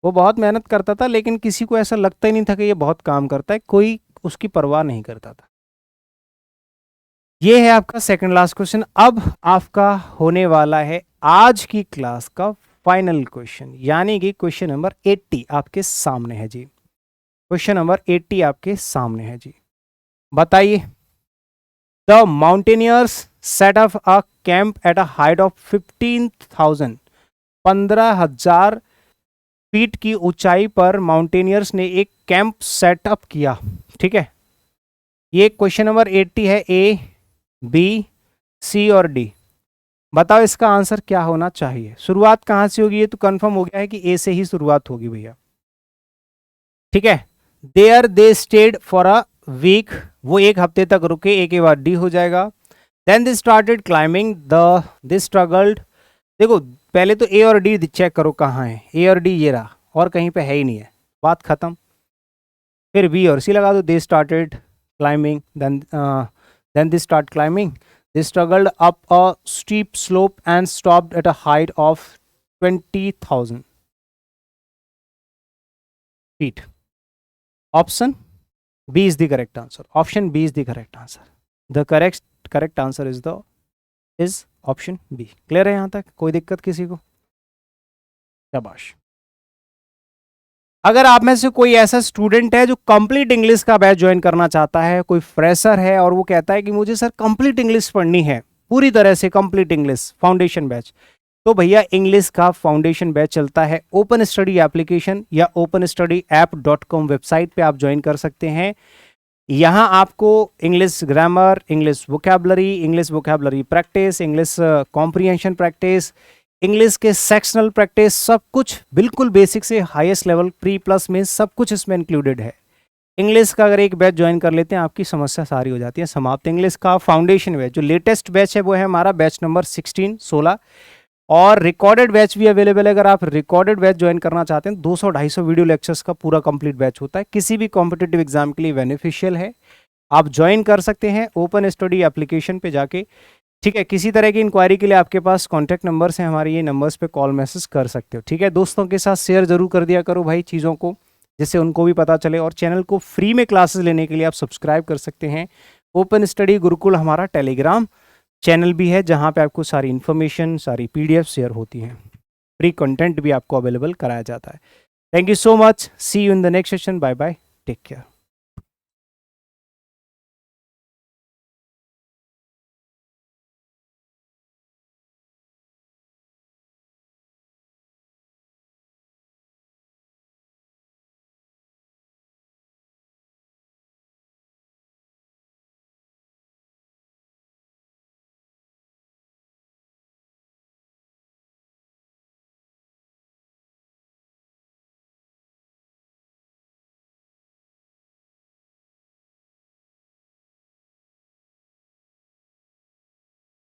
वो बहुत मेहनत करता था लेकिन किसी को ऐसा लगता ही नहीं था कि ये बहुत काम करता है, कोई उसकी परवाह नहीं करता था। ये है आपका सेकंड लास्ट क्वेश्चन। अब आपका होने वाला है आज की क्लास का फाइनल क्वेश्चन, यानी कि क्वेश्चन नंबर 80 आपके सामने है जी। क्वेश्चन नंबर 80 आपके सामने है जी। बताइए, the mountaineers set up a camp at a height of 15,000, 15,000 feet की ऊंचाई पर माउंटेनियर्स ने एक कैंप सेटअप किया, ठीक है। ये क्वेश्चन नंबर 80 है, ए बी सी और डी। बताओ इसका आंसर क्या होना चाहिए। शुरुआत कहां से होगी, ये तो कंफर्म हो गया है कि ए से ही शुरुआत होगी भैया, ठीक है। There they stayed for a week, वो एक हफ्ते तक रुके, ए के बाद डी हो जाएगा। Then they started climbing they struggled, देखो पहले तो ए और डी चेक करो कहाँ है, ए और डी ये रहा, और कहीं पे है ही नहीं है, बात खत्म। फिर बी और सी लगा दो, they started climbing, then they start climbing, they struggled up a steep slope and stopped at a height of 20,000 feet. Option B is the correct answer, option B is the correct answer. The correct answer is option B. Clear है यहाँ तक, कोई दिक्कत किसी को? शाबाश। अगर आप में से कोई ऐसा स्टूडेंट है जो कंप्लीट इंग्लिश का बैच ज्वाइन करना चाहता है, कोई फ्रेशर है और वो कहता है कि मुझे सर कंप्लीट इंग्लिश पढ़नी है, पूरी तरह से कंप्लीट इंग्लिश फाउंडेशन बैच, तो भैया इंग्लिश का फाउंडेशन बैच चलता है ओपन स्टडी एप्लीकेशन या openstudyApp.com वेबसाइट पे आप ज्वाइन कर सकते हैं। यहाँ आपको English grammar, English vocabulary practice, English comprehension practice, English के सेक्शनल प्रैक्टिस, सब कुछ बिल्कुल बेसिक से हाईएस्ट लेवल प्री प्लस में सब कुछ इसमें इंक्लूडेड है। इंग्लिश का अगर एक बैच ज्वाइन कर लेते हैं आपकी समस्या सारी हो जाती है समाप्त। इंग्लिश का फाउंडेशन बैच जो लेटेस्ट बैच है वो है हमारा बैच नंबर 16 और रिकॉर्डेड बैच भी अवेलेबल है। अगर आप रिकॉर्डेड बैच ज्वाइन करना चाहते हैं 200-250 वीडियो लेक्चर्स का पूरा कंप्लीट बैच होता है, किसी भी कॉम्पिटिटिव एग्जाम के लिए बेनिफिशियल है, आप ज्वाइन कर सकते हैं ओपन स्टडी एप्लीकेशन पे जाके, ठीक है। किसी तरह की इंक्वायरी के लिए आपके पास कॉन्टैक्ट नंबर्स हैं हमारे, ये नंबर्स पे कॉल मैसेज कर सकते हो, ठीक है। दोस्तों के साथ शेयर जरूर कर दिया करो भाई चीज़ों को, जिससे उनको भी पता चले, और चैनल को फ्री में क्लासेस लेने के लिए आप सब्सक्राइब कर सकते हैं। ओपन स्टडी गुरुकुल हमारा टेलीग्राम चैनल भी है जहाँ पे आपको सारी इन्फॉर्मेशन, सारी PDF शेयर होती हैं, फ्री कंटेंट भी आपको अवेलेबल कराया जाता है। Thank you so much, see you in the next session, bye bye, take care.